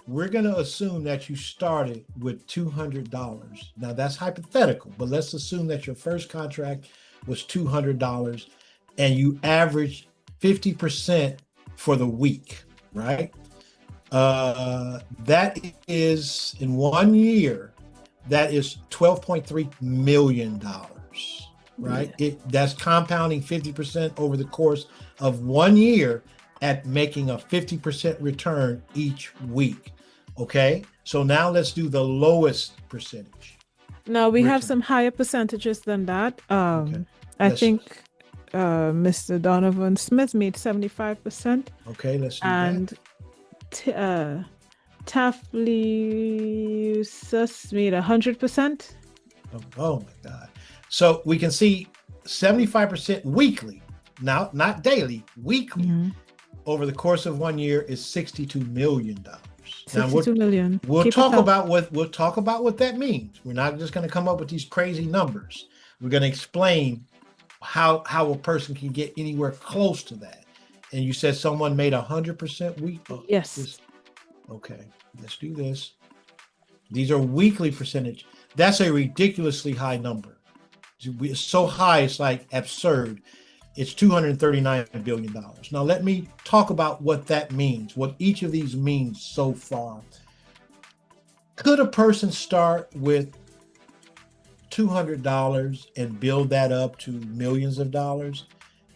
We're going to assume that you started with $200. Now that's hypothetical, but let's assume that your first contract was $200 and you averaged 50% for the week, right? That is in 1 year, that is $12.3 million, right? Yeah. That's compounding 50% over the course of 1 year at making a 50% return each week. Okay, so now let's do the lowest percentage. Now we have some higher percentages than that. Okay. I think Mr. Donovan Smith made 75%. Okay, let's do and Taflius made 100%. Oh my God. So we can see 75% weekly, now not daily, weekly, over the course of 1 year is $62 million. 62 million. We'll talk about what that means. We're not just going to come up with these crazy numbers. We're going to explain how a person can get anywhere close to that. And you said someone made 100% week. Yes. Okay, let's do this. These are weekly percentage. That's a ridiculously high number. It's so high, it's like absurd. It's $239 billion. Now, let me talk about what that means, what each of these means so far. Could a person start with $200 and build that up to millions of dollars?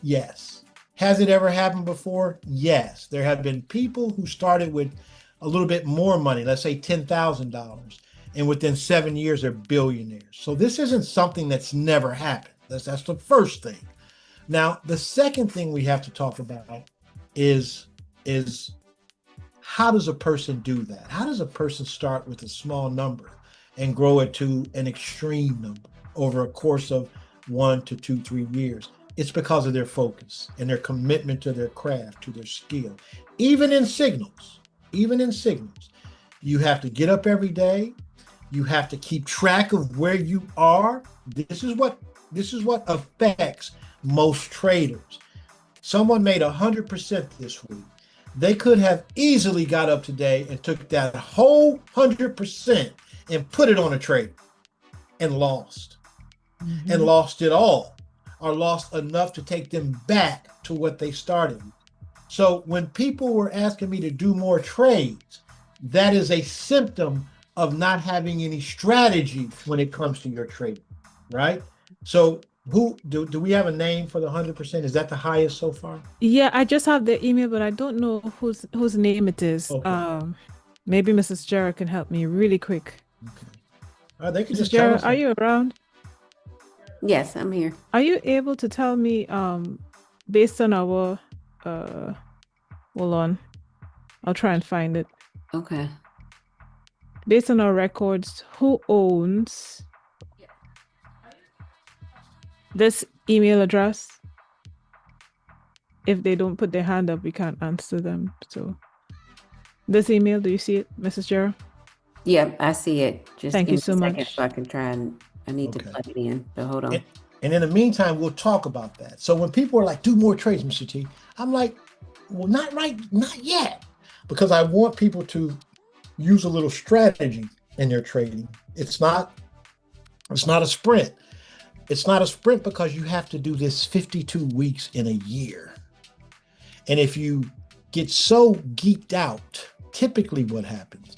Yes. Has it ever happened before? Yes. There have been people who started with a little bit more money, let's say $10,000, and within 7 years they're billionaires. So this isn't something that's never happened. That's the first thing. Now, the second thing we have to talk about is how does a person do that? How does a person start with a small number and grow it to an extreme number over a course of 1 to 2, 3 years? It's because of their focus and their commitment to their craft, to their skill. Even in signals, you have to get up every day. You have to keep track of where you are. This is what affects most traders. Someone made 100% this week. They could have easily got up today and took that whole 100% and put it on a trade and lost, and lost it all, or lost enough to take them back to what they started. So when people were asking me to do more trades, that is a symptom of not having any strategy when it comes to your trading, right? So who do we have a name for the 100%? Is that the highest so far? Yeah, I just have the email, but I don't know whose name it is. Okay. Maybe Mrs. Jarrett can help me really quick. Okay. They can Mrs. just tell Jarrett, us. are you around? Yes, I'm here. Are you able to tell me, based on our, hold on, I'll try and find it. Okay. Based on our records, who owns this email address? If they don't put their hand up, we can't answer them. So this email, do you see it, Mrs. Jarrett? Yep, I see it. Just Thank give you me so a second much. so I can try and I need to Okay. plug it in. So hold on. And in the meantime, we'll talk about that. So when people are like, do more trades, Mr. T, I'm like, well, not yet. Because I want people to use a little strategy in their trading. It's not a sprint. It's not a sprint because you have to do this 52 weeks in a year. And if you get so geeked out, typically what happens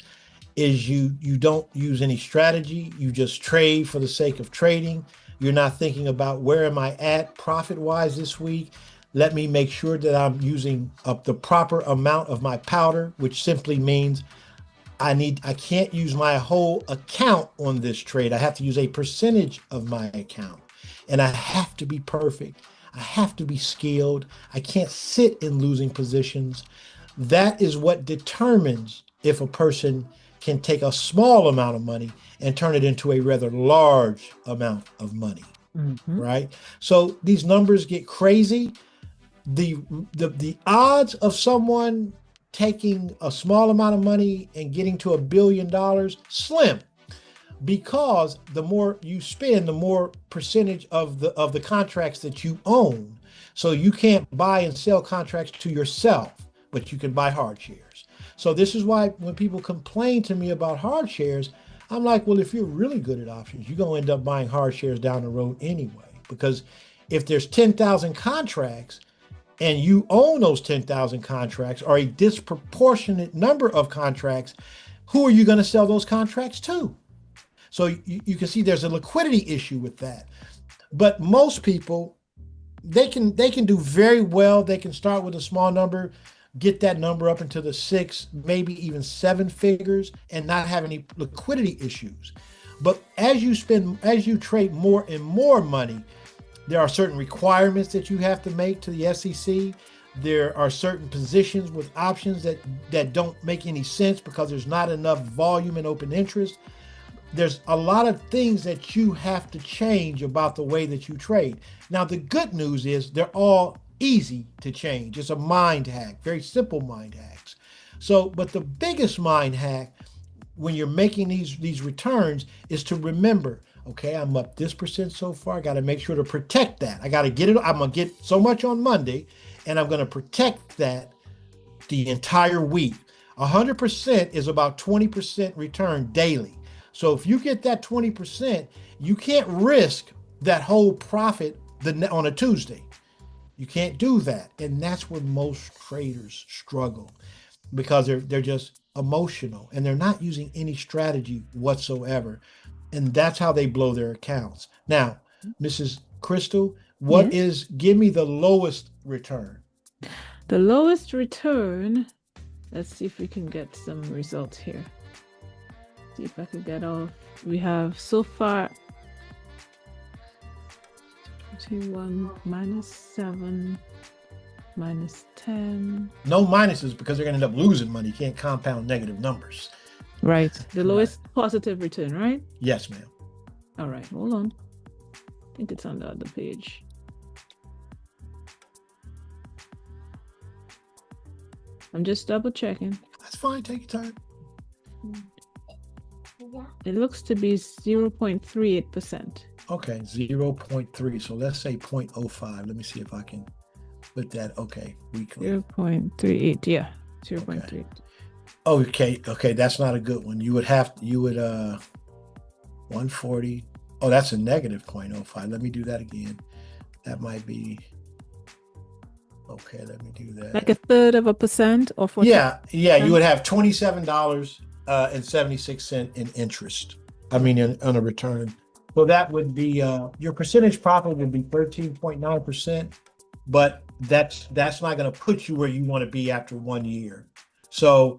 is you don't use any strategy. You just trade for the sake of trading. You're not thinking about where am I at profit-wise this week? Let me make sure that I'm using up the proper amount of my powder, which simply means I can't use my whole account on this trade. I have to use a percentage of my account. And I have to be perfect. I have to be skilled. I can't sit in losing positions. That is what determines if a person can take a small amount of money and turn it into a rather large amount of money, right? So these numbers get crazy. The odds of someone taking a small amount of money and getting to $1 billion, slim, because the more you spend, the more percentage of the contracts that you own. So you can't buy and sell contracts to yourself, but you can buy hard shares. So this is why when people complain to me about hard shares, I'm like, well, if you're really good at options, you're going to end up buying hard shares down the road anyway. Because if there's 10,000 contracts and you own those 10,000 contracts or a disproportionate number of contracts, who are you going to sell those contracts to? So you can see there's a liquidity issue with that. But most people, they can do very well. They can start with a small number, get that number up into the 6, maybe even 7 figures and not have any liquidity issues. But as you trade more and more money, there are certain requirements that you have to make to the SEC. There are certain positions with options that don't make any sense because there's not enough volume and open interest. There's a lot of things that you have to change about the way that you trade. Now, the good news is they're all easy to change. It's a mind hack, very simple mind hacks. So, but the biggest mind hack when you're making these returns is to remember, okay, I'm up this percent so far. I got to make sure to protect that. I got to get it. I'm going to get so much on Monday, and I'm going to protect that the entire week. 100% is about 20% return daily. So if you get that 20%, you can't risk that whole profit on a Tuesday. You can't do that. And that's where most traders struggle because they're just emotional and they're not using any strategy whatsoever. And that's how they blow their accounts. Now, Mrs. Crystal, give me the lowest return? The lowest return, let's see if we can get some results here. See if I could get off. We have so far 21 -7 -10. No minuses because they're going to end up losing money. You can't compound negative numbers. Right. The lowest positive return, right? Yes, ma'am. All right. Hold on. I think it's on the other page. I'm just double checking. That's fine. Take your time. It looks to be 0.38%. Okay, 0.3. So let's say 0.05. Let me see if I can put that. Okay, weekly. 0.38. Yeah, 0.38. Okay, that's not a good one. You would 140. Oh, that's a negative 0.05. Let me do that again. That might be. Okay, let me do that. Like 1/3% or 40%? Yeah. You would have $27.76 in interest. I mean, on a return. So that would be your percentage profit would be 13.9%, but that's not going to put you where you want to be after 1 year. So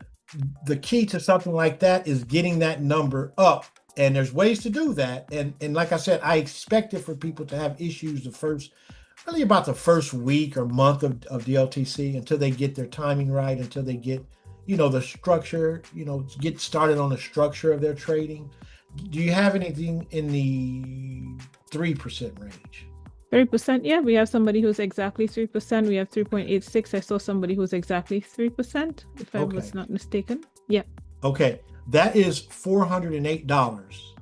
the key to something like that is getting that number up, and there's ways to do that. And like I said, I expect it for people to have issues about the first week or month of DLTC until they get their timing right, until they get the structure, get started on the structure of their trading. Do you have anything in the 3% range? 3%, yeah. We have somebody who's exactly 3%. We have 3.86. I saw somebody who's exactly 3%, if I was not mistaken. Yeah. Okay. That is $408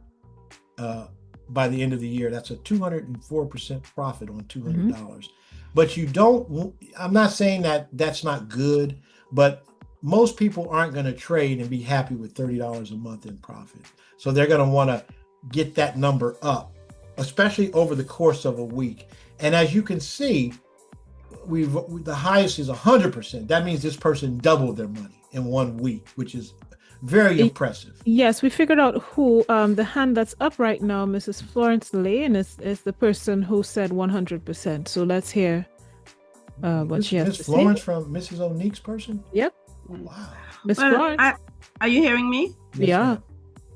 by the end of the year. That's a 204% profit on $200. But you don't, I'm not saying that that's not good, but most people aren't going to trade and be happy with $30 a month in profit. So they're going to want to get that number up, especially over the course of a week. And as you can see, the highest is 100%. That means this person doubled their money in 1 week, which is very impressive. Yes, we figured out who the hand that's up right now, Mrs. Florence Lane, is the person who said 100%. So let's hear what she has to say. Miss Florence from Mrs. O'Neill's person? Yep. Wow. Miss Florence. Are you hearing me? Yes, yeah. ma'am.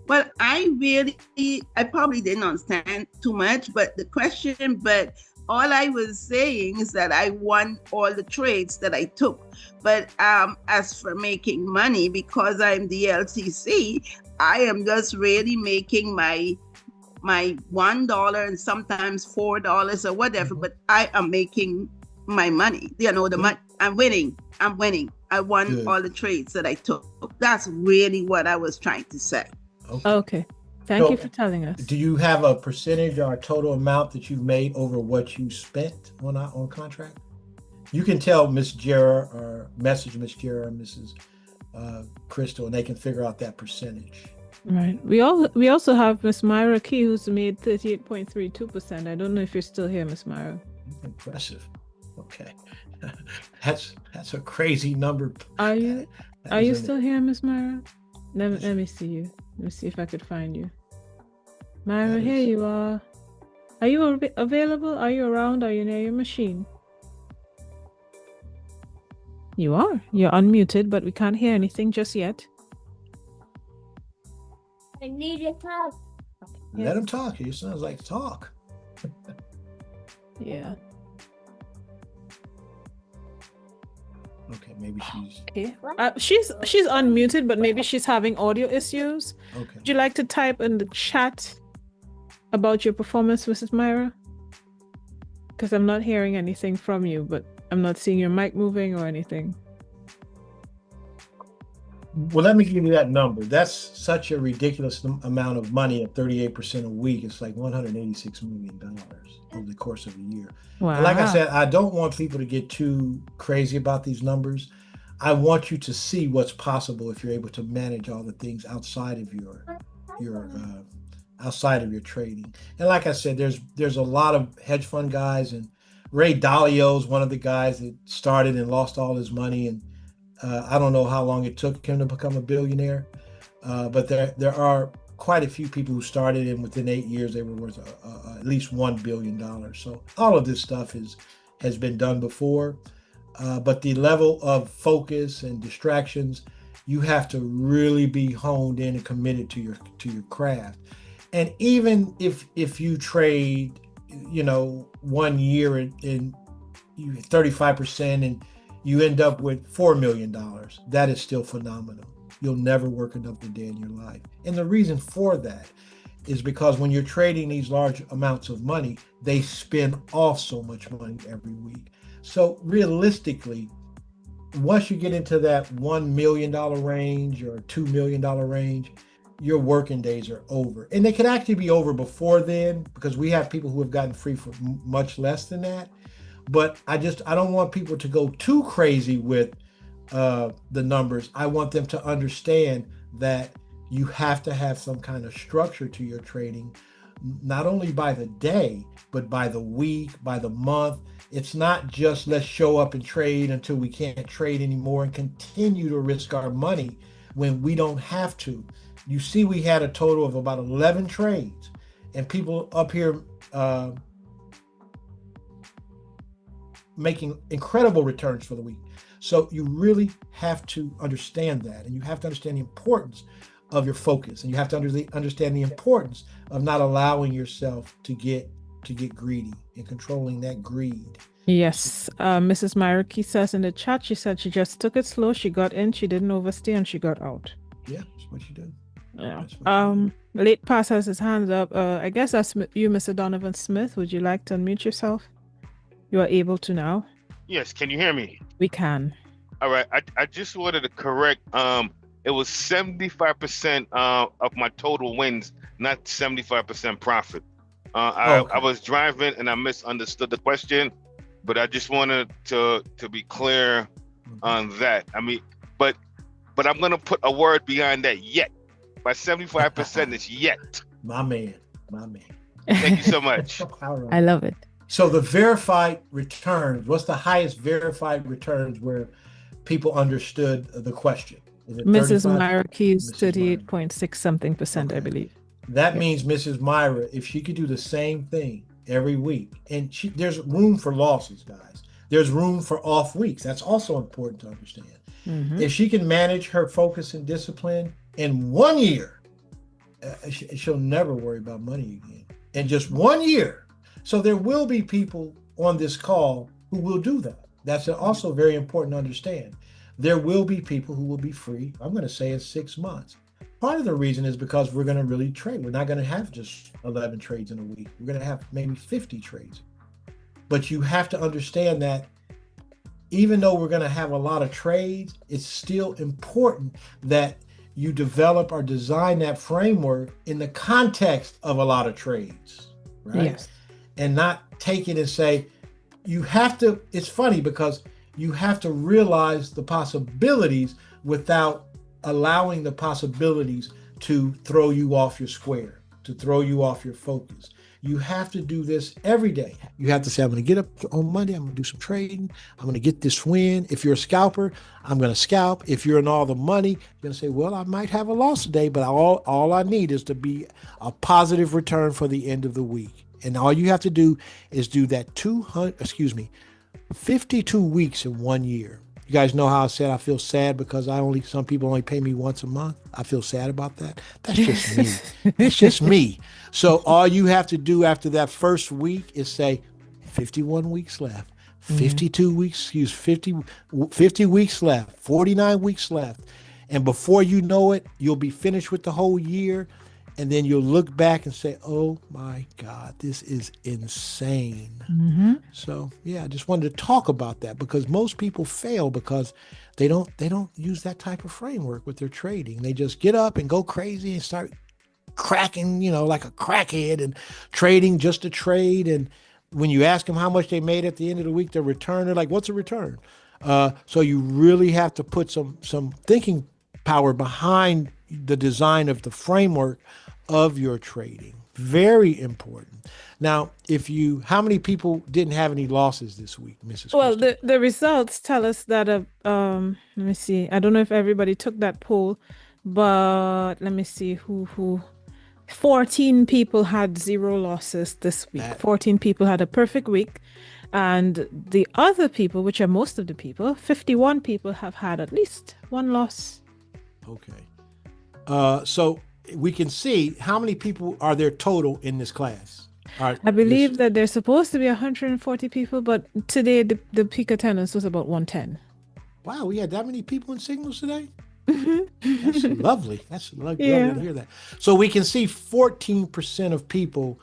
Well, I probably didn't understand too much, but all I was saying is that I won all the trades that I took. But as for making money, because I'm DLTC, I am just really making my $1 and sometimes $4 or whatever, but I am making my money. The money. I'm winning. I won all the trades that I took. That's really what I was trying to say. Okay. Thank you for telling us. Do you have a percentage or a total amount that you've made over what you spent on contract? You can tell Miss Jera or message Miss Jera or Mrs. Crystal, and they can figure out that percentage. Right. We also have Miss Myra Key, who's made 38.32%. I don't know if you're still here, Miss Myra. Impressive. Okay. That's a crazy number. Are you still here, Miss Myra? Let me see you. Let me see if I could find you. Myra, here you are. Are you available? Are you around? Are you near your machine? You are. You're unmuted, but we can't hear anything just yet. I need to talk. Let him talk. He sounds like talk. Yeah. Okay, maybe she's Okay. She's unmuted, but maybe she's having audio issues. okay. Would you like to type in the chat about your performance, Mrs. Myra? Because I'm not hearing anything from you, but I'm not seeing your mic moving or anything. Well, let me give you that number. That's such a ridiculous amount of money at 38% a week. It's like $186 million over the course of a year. Wow. And like I said, I don't want people to get too crazy about these numbers. I want you to see what's possible if you're able to manage all the things outside of your trading. And like I said, there's a lot of hedge fund guys, and Ray Dalio's one of the guys that started and lost all his money, and I don't know how long it took him to become a billionaire, but there are quite a few people who started, and within 8 years they were worth at least $1 billion. So all of this stuff has been done before, but the level of focus and distractions, you have to really be honed in and committed to your craft. And even if you trade, 1 year in 35% and you end up with $4 million, that is still phenomenal. You'll never work another day in your life. And the reason for that is because when you're trading these large amounts of money, they spin off so much money every week. So realistically, once you get into that $1 million range or $2 million range, your working days are over. And they could actually be over before then, because we have people who have gotten free for much less than that. But I don't want people to go too crazy with the numbers. I want them to understand that you have to have some kind of structure to your trading, not only by the day, but by the week, by the month. It's not just let's show up and trade until we can't trade anymore and continue to risk our money when we don't have to. You see, we had a total of about 11 trades, and people up here making incredible returns for the week. So you really have to understand that, and you have to understand the importance of your focus, and you have to understand the importance of not allowing yourself to get greedy and controlling that greed. Yes. Mrs. Myricky says in the chat, she said she just took it slow. She got in, she didn't overstay, and she got out. Yeah, that's what you do. Yeah. Late Pass has his hands up. I guess that's you, Mr. Donovan Smith. Would you like to unmute yourself? You are able to now. Yes, can you hear me? We can. All right, I just wanted to correct. It was 75% of my total wins, not 75% profit. I Okay. was driving and I misunderstood the question, but I just wanted to be clear on that. I mean, but I'm gonna put a word behind that yet. My 75% is yet. My man. Thank you so much. All right. I love it. So the verified returns, what's the highest verified returns where people understood the question? Is it Mrs. 35? Myra Keys, Mrs. Myra. 38.6 something percent, I Okay. believe. That Yeah. means Mrs. Myra, if she could do the same thing every week, and there's room for losses, guys. There's room for off weeks. That's also important to understand. Mhm. If she can manage her focus and discipline in 1 year, she'll never worry about money again. In just 1 year. So there will be people on this call who will do that. That's also very important to understand. There will be people who will be free, I'm going to say in 6 months. Part of the reason is because we're going to really trade. We're not going to have just 11 trades in a week. We're going to have maybe 50 trades. But you have to understand that even though we're going to have a lot of trades, it's still important that you develop or design that framework in the context of a lot of trades, right? Yes. And not take it and say, you have to, it's funny because you have to realize the possibilities without allowing the possibilities to throw you off your square, to throw you off your focus. You have to do this every day. You have to say, I'm going to get up on Monday, I'm going to do some trading, I'm going to get this win. If you're a scalper, I'm going to scalp. If you're in all the money, you're going to say, well, I might have a loss today, but all I need is to be a positive return for the end of the week. And all you have to do is do that 52 weeks in 1 year. You guys know how I said I feel sad because some people only pay me once a month. I feel sad about that. That's just me. That's just me. So all you have to do after that first week is say 51 weeks left, 52 weeks, 50 weeks left, 49 weeks left. And before you know it, you'll be finished with the whole year. And then you'll look back and say, oh my God, this is insane. Mm-hmm. So yeah, I just wanted to talk about that because most people fail because they don't use that type of framework with their trading. They just get up and go crazy and start cracking, like a crackhead and trading just to trade. And when you ask them how much they made at the end of the week, their return, they're like, what's a return? So you really have to put some thinking power behind the design of the framework of your trading. Very important. Now, how many people didn't have any losses this week, Mrs. Well, Christie? the results tell us that let me see. I don't know if everybody took that poll, but let me see who 14 people had 0 losses this week. 14 people had a perfect week. And the other people, which are most of the people, 51 people have had at least 1 loss. Okay. So we can see how many people are there total in this class. All right, I believe that there's supposed to be 140 people, but today the peak attendance was about 110. Wow, we had that many people in signals today? Mm-hmm. That's lovely. That's lovely Yeah. to hear that. So we can see 14% of people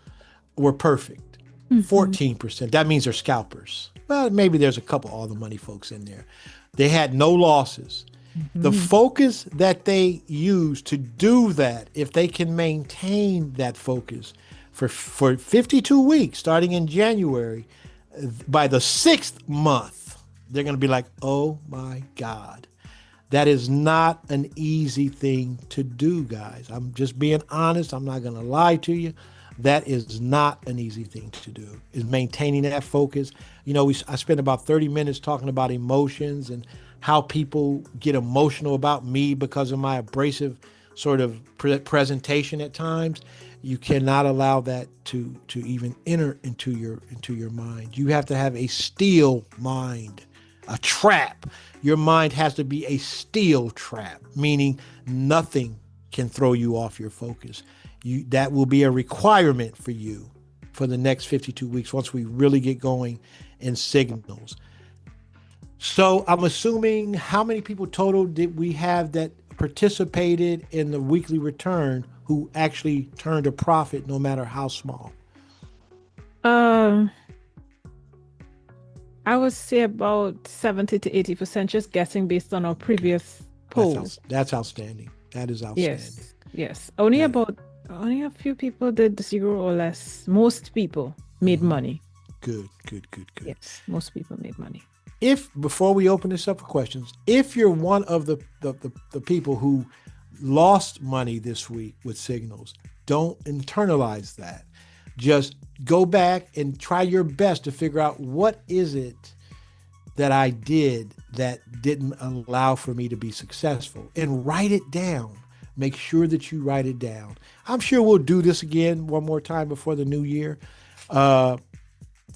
were perfect. 14%. That means they're scalpers. Well, maybe there's a couple all the money folks in there. They had no losses. The focus that they use to do that, if they can maintain that focus for 52 weeks, starting in January, by the 6th month, they're going to be like, oh my God, that is not an easy thing to do, guys. I'm just being honest. I'm not going to lie to you. That is not an easy thing to do, is maintaining that focus. I spent about 30 minutes talking about emotions and how people get emotional about me because of my abrasive sort of presentation at times. You cannot allow that to even enter into your mind. You have to have a steel mind, a trap. Your mind has to be a steel trap, meaning nothing can throw you off your focus. That will be a requirement for you for the next 52 weeks once we really get going in signals. So I'm assuming, how many people total did we have that participated in the weekly return who actually turned a profit no matter how small? I would say about 70 to 80%, just guessing based on our previous polls. That's outstanding. That is outstanding. Yes. Only about Only a few people did 0 or less. Most people made money. Good. Yes, most people made money. If, before we open this up for questions, if you're one of the people who lost money this week with signals, don't internalize that. Just go back and try your best to figure out what is it that I did that didn't allow for me to be successful, and write it down. Make sure that you write it down. I'm sure we'll do this again one more time before the new year.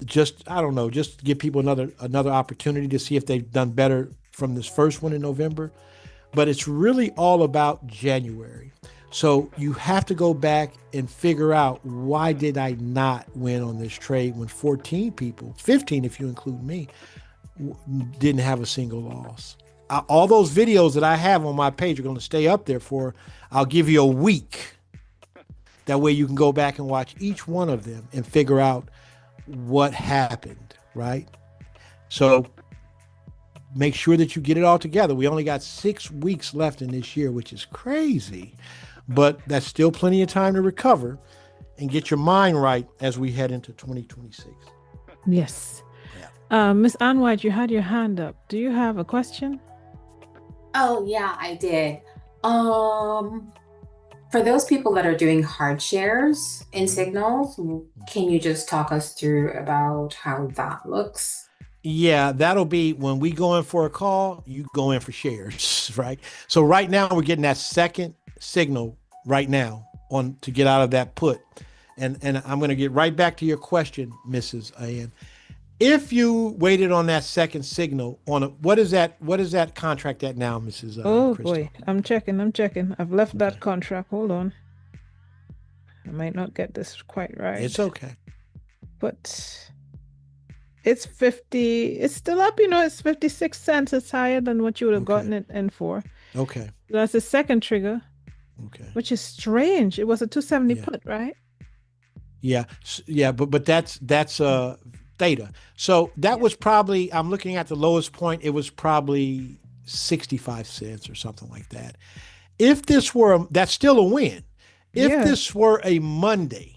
Just to give people another opportunity to see if they've done better from this first one in November. But it's really all about January. So you have to go back and figure out, why did I not win on this trade when 14 people, 15 if you include me, didn't have a single loss. All those videos that I have on my page are going to stay up there for, I'll give you a week. That way you can go back and watch each one of them and figure out what happened, right? So make sure that you get it all together. We only got 6 weeks left in this year, which is crazy, but that's still plenty of time to recover and get your mind right as we head into 2026. Yes. Miss Ann White, you had your hand up. Do you have a question? Oh, yeah, I did. For those people that are doing hard shares in Signals, can you just talk us through about how that looks? Yeah, that'll be when we go in for a call, you go in for shares, right? So right now we're getting that second signal right now on to get out of that put. And I'm going to get right back to your question, Mrs. Ann. If you waited on that second signal on what is that contract at now, Mrs. Oh Crystal? boy, I'm checking. I've left that contract. Hold on. I might not get this quite right. It's okay. But it's 50. It's still up, it's 56 cents. It's higher than what you would have gotten it in for. Okay. That's the second trigger. Okay. Which is strange. It was a 270 put, right? Yeah. Yeah, but that's theta. So that was probably, I'm looking at the lowest point, it was probably 65 cents or something like that. If this were, that's still a win. If this were a Monday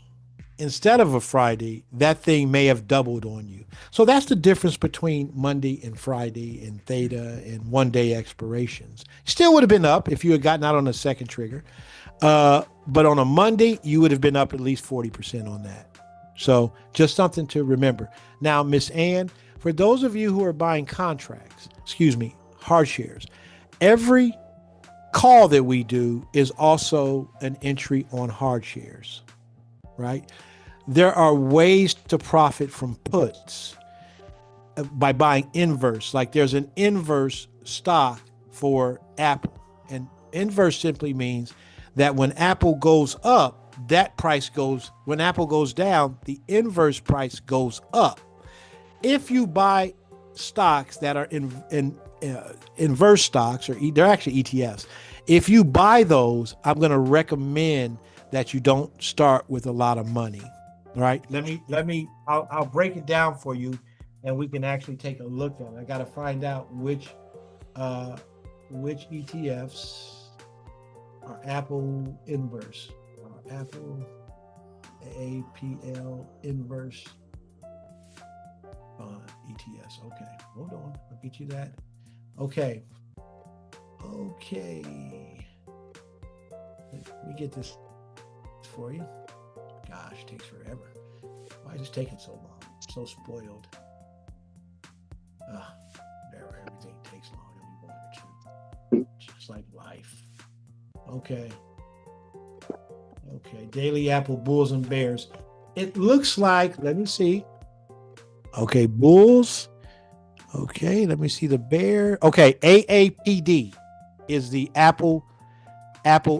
instead of a Friday, that thing may have doubled on you. So that's the difference between Monday and Friday and theta and 1-day expirations. Still would have been up if you had gotten out on the second trigger. But on a Monday, you would have been up at least 40% on that. So just something to remember. Now, Miss Ann, for those of you who are buying hard shares, every call that we do is also an entry on hard shares, right? There are ways to profit from puts by buying inverse. Like there's an inverse stock for Apple, and inverse simply means that when Apple goes up, that price goes, when Apple goes down, the inverse price goes up. If you buy stocks that are inverse stocks, or they're actually ETFs, if you buy those, I'm going to recommend that you don't start with a lot of money. All right. I'll break it down for you and we can actually take a look at it. I got to find out which ETFs are Apple inverse. Apple APL inverse ETS. Okay, hold on. I'll get you that. Okay. Let me get this for you. Gosh, it takes forever. Why is it taking so long? I'm so spoiled. Everything takes longer than we want it to. Just like life. Okay, daily Apple bulls and bears. It looks like, let me see. Okay, bulls. Okay, let me see the bear. Okay, AAPD is the Apple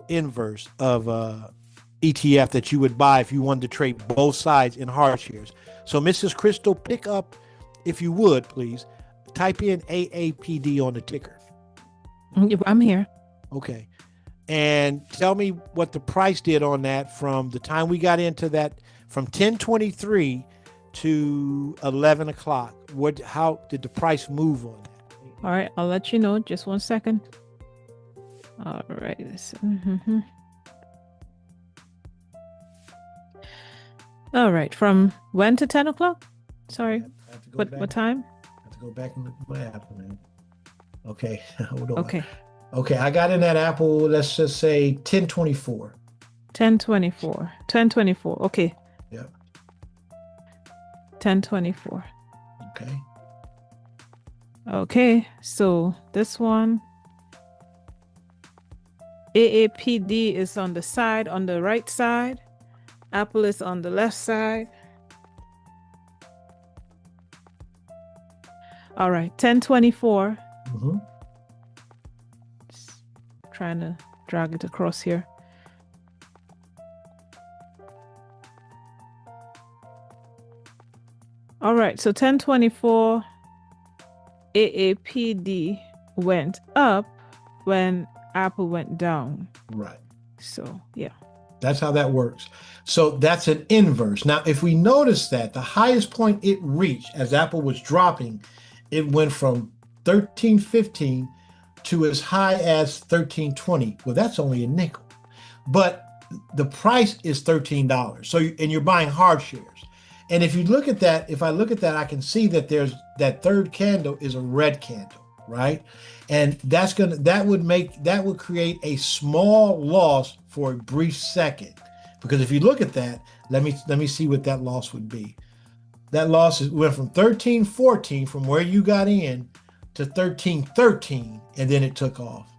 inverse of ETF that you would buy if you wanted to trade both sides in hard shares. So Mrs. Crystal, pick up, if you would, please, type in AAPD on the ticker. I'm here. Okay. And tell me what the price did on that from the time we got into that, from 10:23 to 11 o'clock. How did the price move on that? All right, I'll let you know. Just 1 second. All right. All right. From when to 10 o'clock? Sorry. I have to go What back. what time? I have to go back and look at my Apple, man. Okay, hold on. Okay. Okay, I got in that Apple, let's just say 1024. 10:24. 10:24. Okay. Yep. 10:24. Okay. Okay. So this one, AAPD is on the side, on the right side. Apple is on the left side. All right. 10:24. Mm-hmm. Trying to drag it across here. All right, so 1024 AAPD went up when Apple went down. Right. So, yeah. That's how that works. So that's an inverse. Now, if we notice that the highest point it reached as Apple was dropping, it went from 13.15 to as high as 13.20. Well, that's only a nickel. But the price is $13. So, and you're buying hard shares. And if you look at that, if I look at that, I can see that there's that third candle is a red candle, right? And that would create a small loss for a brief second. Because if you look at that, let me see what that loss would be. That loss went from 13.14 from where you got in to 13.13, and then it took off.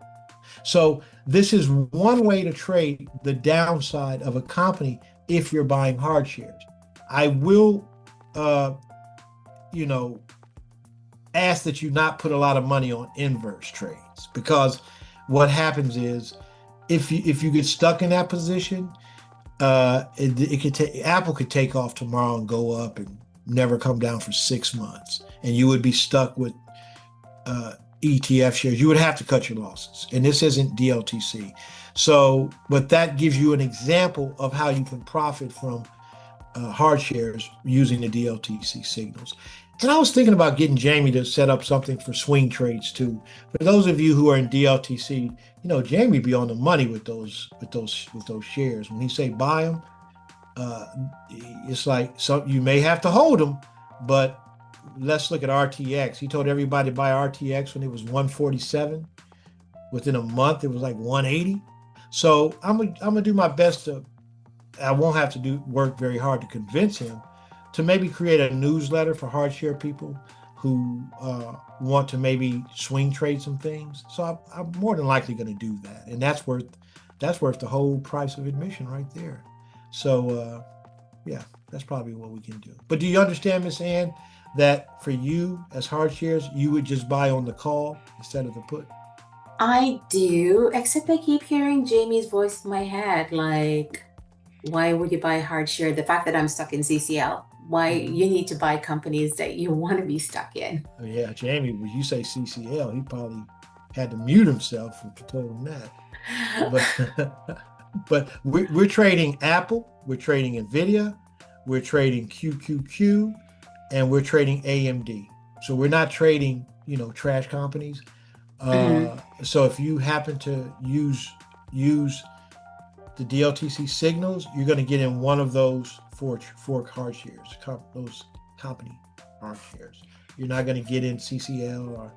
So this is one way to trade the downside of a company if you're buying hard shares. I will, ask that you not put a lot of money on inverse trades, because what happens is if you get stuck in that position, Apple could take off tomorrow and go up and never come down for 6 months, and you would be stuck with ETF shares. You would have to cut your losses, and this isn't DLTC. So, but that gives you an example of how you can profit from hard shares using the DLTC signals. And I was thinking about getting Jamie to set up something for swing trades too. For those of you who are in DLTC, Jamie be on the money with those shares. When he say buy them, it's like, so you may have to hold them, but let's look at RTX. He told everybody to buy RTX when it was 147. Within a month, it was like 180. So I'm gonna do my best to. I won't have to work very hard to convince him to maybe create a newsletter for hard share people who want to maybe swing trade some things. So I'm more than likely going to do that, and that's worth the whole price of admission right there. So yeah, that's probably what we can do. But do you understand, Miss Ann, that for you as hard shares, you would just buy on the call instead of the put? I do, except I keep hearing Jamie's voice in my head, like, why would you buy hard share? The fact that I'm stuck in CCL, why you need to buy companies that you want to be stuck in. Oh, yeah, Jamie, when you say CCL, he probably had to mute himself if you told him that. But we're trading Apple, we're trading NVIDIA, we're trading QQQ, and we're trading AMD. So we're not trading, trash companies. So if you happen to use the DLTC signals, you're going to get in one of those four hard shares, those company hard shares. You're not going to get in CCL or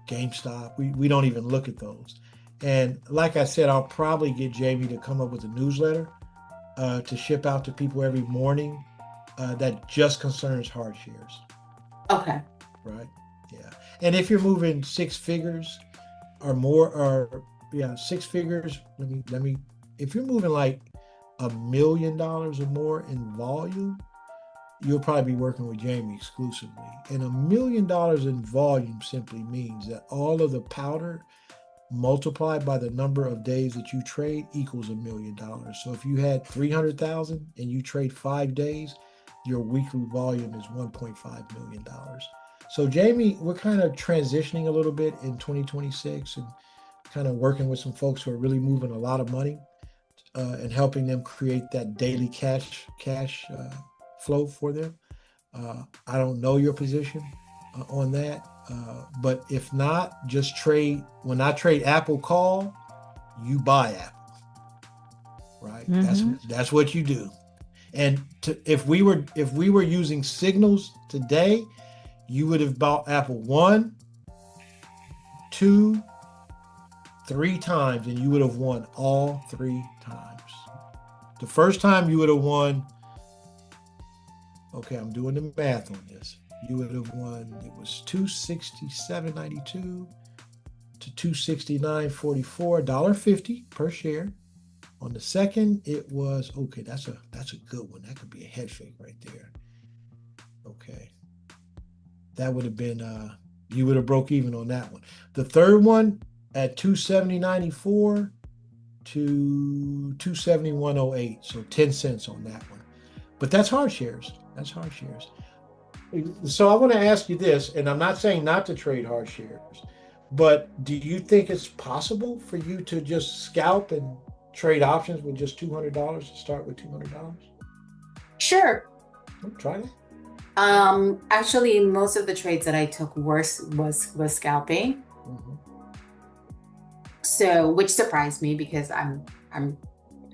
GameStop. We don't even look at those. And like I said, I'll probably get Jamie to come up with a newsletter to ship out to people every morning that just concerns hard shares. Okay. Right. Yeah. And if you're moving 6 figures or more, 6 figures, let me. If you're moving like $1 million or more in volume, you'll probably be working with Jamie exclusively. And $1 million in volume simply means that all of the powder multiplied by the number of days that you trade equals $1 million. So if you had 300,000 and you trade 5 days, your weekly volume is $1.5 million. So Jamie, we're kind of transitioning a little bit in 2026 and kind of working with some folks who are really moving a lot of money and helping them create that daily cash flow for them. I don't know your position on that, but if not, just trade. When I trade Apple call, you buy Apple, right? Mm-hmm. That's what you do. And if we were using signals today, you would have bought Apple 1, 2, 3 times, and you would have won all 3 times. The first time you would have won, okay, I'm doing the math on this. You would have won, it was $267.92 to $269.44, $1.50 per share. On the second, it was, okay, that's a good one. That could be a head fake right there. Okay. That would have been, you would have broke even on that one. The third one at $270.94 to $271.08. So 10 cents on that one. But that's hard shares. That's hard shares. So I want to ask you this, and I'm not saying not to trade hard shares, but do you think it's possible for you to just scalp and trade options with just $200 to start with $200? Sure. Try it. Actually, most of the trades that I took was scalping. Mm-hmm. So, which surprised me because I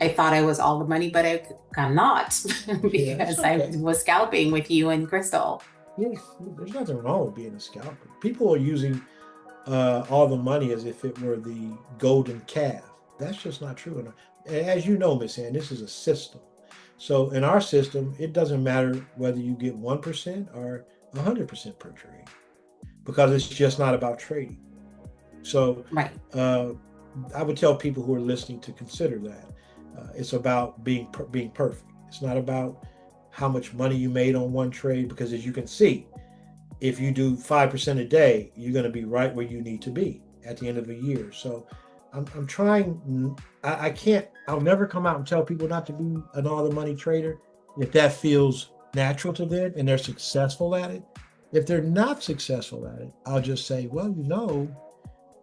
thought I was all the money, but I'm not because I was scalping with you and Crystal. Yeah, there's nothing wrong with being a scalper. People are using all the money as if it were the golden calf. That's just not true. And as you know, Miss Ann, this is a system. So in our system, it doesn't matter whether you get 1% or 100% per trade, because it's just not about trading. So right. I would tell people who are listening to consider that. It's about being perfect. It's not about how much money you made on one trade, because as you can see, if you do 5% a day, you're going to be right where you need to be at the end of a year. So I'm trying, I'll never come out and tell people not to be an all the money trader if that feels natural to them and they're successful at it. If they're not successful at it, I'll just say, well,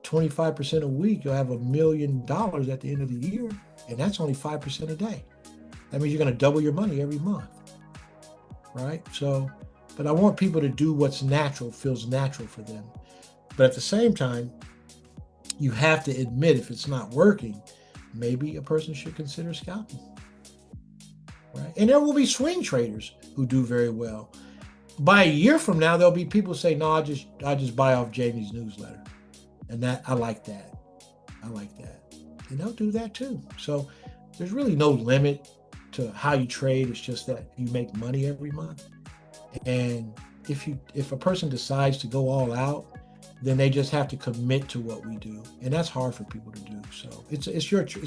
25% a week, you'll have $1 million at the end of the year, and that's only 5% a day. That means you're going to double your money every month, right? So, but I want people to do what's natural, feels natural for them. But at the same time, you have to admit if it's not working, maybe a person should consider scalping, right? And there will be swing traders who do very well. By a year from now, there'll be people say, no, I just buy off Jamie's newsletter. And that, I like that. And they'll do that too. So there's really no limit to how you trade. It's just that you make money every month. And if a person decides to go all out, then they just have to commit to what we do. And that's hard for people to do. So it's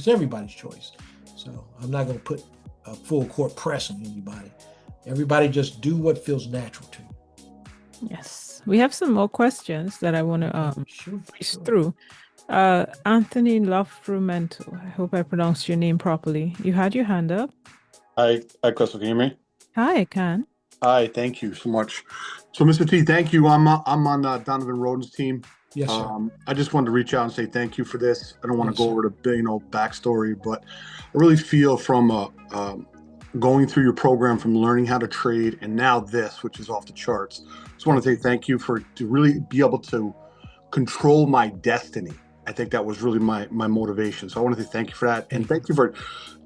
everybody's choice. So I'm not going to put a full court press on anybody. Everybody just do what feels natural to you. Yes. We have some more questions that I want to breeze through. Anthony Lofrumento, I hope I pronounced your name properly. You had your hand up. Hi, Crystal, can you hear me? Hi, I can. Hi, thank you so much. So, Mr. T, thank you. I'm on Donovan Roden's team. Yes, sir. I just wanted to reach out and say thank you for this. I don't want to go over the backstory, but I really feel from going through your program, from learning how to trade, and now this, which is off the charts. Just want to say thank you to really be able to control my destiny. I think that was really my motivation. So I want to say thank you for that. And thank you for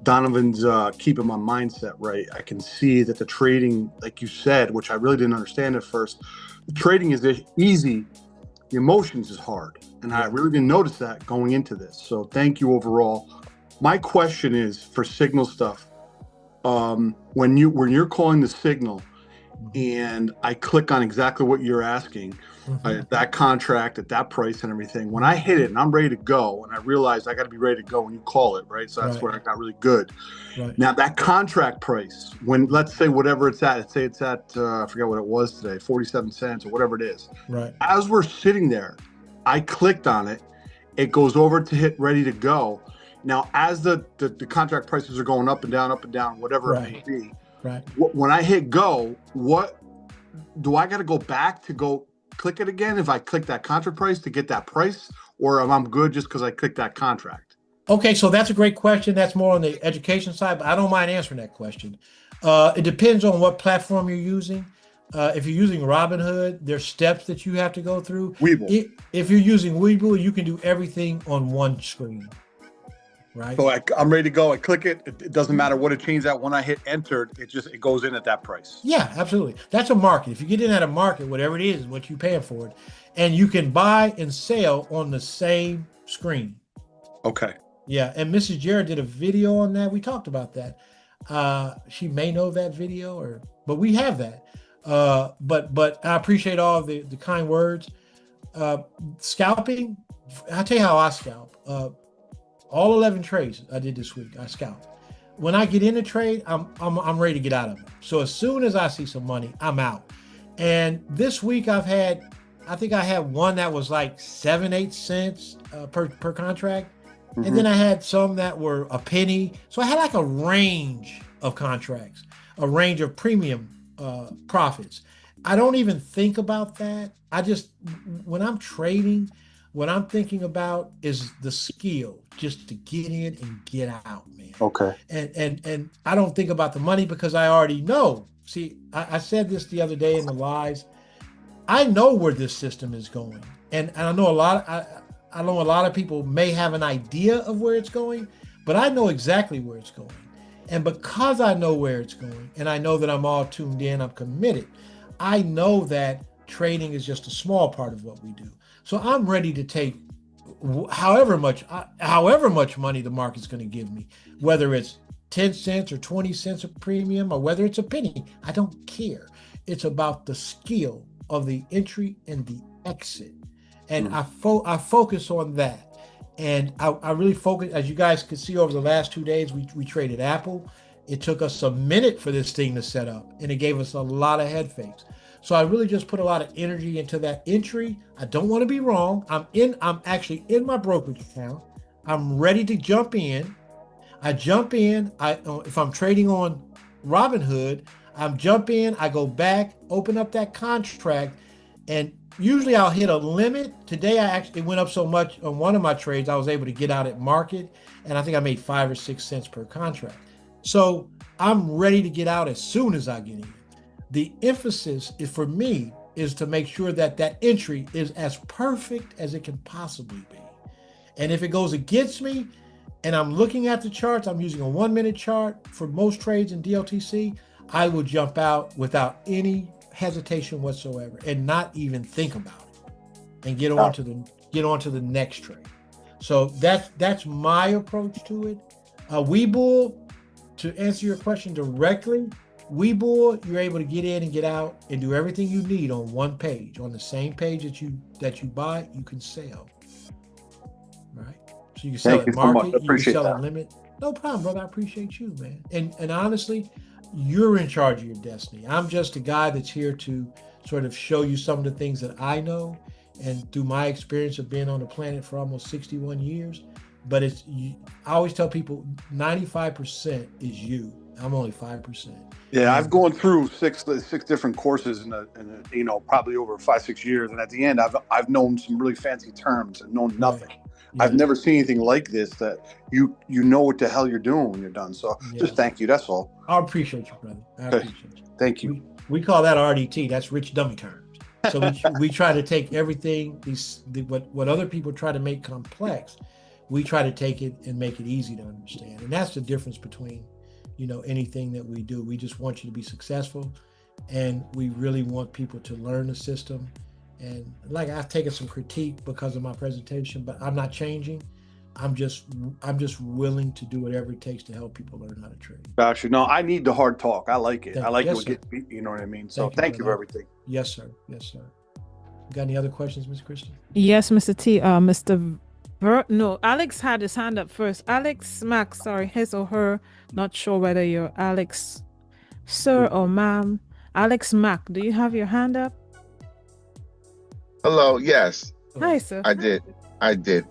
Donovan's keeping my mindset right. I can see that the trading, like you said, which I really didn't understand at first, the trading is easy. The emotions is hard. And I really didn't notice that going into this. So thank you overall. My question is for signal stuff. When you're calling the signal and I click on exactly what you're asking, that contract at that price and everything, when I hit it and I'm ready to go, and I realized I got to be ready to go when you call it, right? So that's where I got really good. Right. Now that contract price, when let's say whatever it's at, I forget what it was today, 47 cents or whatever it is. Right. As we're sitting there, I clicked on it. It goes over to hit ready to go. Now, as the contract prices are going up and down, whatever it may be, when I hit go, what do I got to go back to go click it again if I click that contract price to get that price, or am I good just because I clicked that contract? Okay, so that's a great question. That's more on the education side, but I don't mind answering that question. It depends on what platform you're using. If you're using Robinhood, there's steps that you have to go through. Webull. If you're using Webull, you can do everything on one screen. right? So I'm ready to go. I click it. It doesn't matter what it changes at. When I hit enter, it goes in at that price. Yeah, absolutely. That's a market. If you get in at a market, whatever it is what you're paying for it, and you can buy and sell on the same screen. Okay. Yeah, and Mrs. Jarrett did a video on that. We talked about that. She may know that video, but we have that. But I appreciate all the kind words. Scalping, I'll tell you how I scalp. All 11 trades I did this week, I scalped. When I get in a trade, I'm ready to get out of it. So as soon as I see some money, I'm out. And this week I think I had one that was like 7-8 cents per contract. Mm-hmm. And then I had some that were a penny. So I had like a range of contracts, a range of premium profits. I don't even think about that. When I'm trading, what I'm thinking about is the skill, just to get in and get out, man. Okay. And I don't think about the money because I already know. See, I said this the other day in the lives. I know where this system is going, and I know I know a lot of people may have an idea of where it's going, but I know exactly where it's going. And because I know where it's going, and I know that I'm all tuned in, I'm committed, I know that trading is just a small part of what we do. So I'm ready to take however much money the market's going to give me, whether it's 10 cents or 20 cents a premium or whether it's a penny. I don't care. It's about the skill of the entry and the exit. And I focus on that. And I really focus, as you guys could see over the last 2 days, we traded Apple. It took us a minute for this thing to set up, and it gave us a lot of head fakes. So I really just put a lot of energy into that entry. I don't want to be wrong. I'm actually in my brokerage account. I'm ready to jump in. I jump in. If I'm trading on Robinhood, I'm jump in, I go back, open up that contract, and usually I'll hit a limit. Today it went up so much on one of my trades, I was able to get out at market, and I think I made 5 or 6 cents per contract. So I'm ready to get out as soon as I get in. The emphasis for me is to make sure that entry is as perfect as it can possibly be. And if it goes against me and I'm looking at the charts, I'm using a 1-minute chart for most trades in DLTC, I will jump out without any hesitation whatsoever and not even think about it and get on to the next trade. So that's my approach to it. Webull, to answer your question directly, Webull, you're able to get in and get out and do everything you need on one page. On the same page that you buy, you can sell. Right? So you can sell at market, you can sell at limit. No problem, brother. I appreciate you, man. And honestly, you're in charge of your destiny. I'm just a guy that's here to sort of show you some of the things that I know, and through my experience of being on the planet for almost 61 years. But I always tell people 95% is you. I'm only 5%. Yeah, I've gone through six different courses in probably over 5-6 years, and at the end, I've known some really fancy terms and known nothing. Right. Yeah. I've never seen anything like this, that you know what the hell you're doing when you're done. So just thank you. That's all. I appreciate you, brother. I appreciate you. Thank you. We call that RDT. That's rich dummy terms. So we try to take everything what other people try to make complex. We try to take it and make it easy to understand, and that's the difference between anything that we do. We just want you to be successful, and we really want people to learn the system. And like, I've taken some critique because of my presentation, but I'm not changing. I'm just willing to do whatever it takes to help people learn how to trade. Gotcha. No, I need the hard talk. I like it. I like it. You know what I mean? So thank you for everything. Yes, sir. Yes, sir. Got any other questions, Ms. Christian? Yes, Mr. T. No, Alex had his hand up first. Alex Mack, sorry, his or her, not sure whether you're Alex, sir or ma'am. Alex Mack, do you have your hand up? Hello, yes. Hi, sir. I did.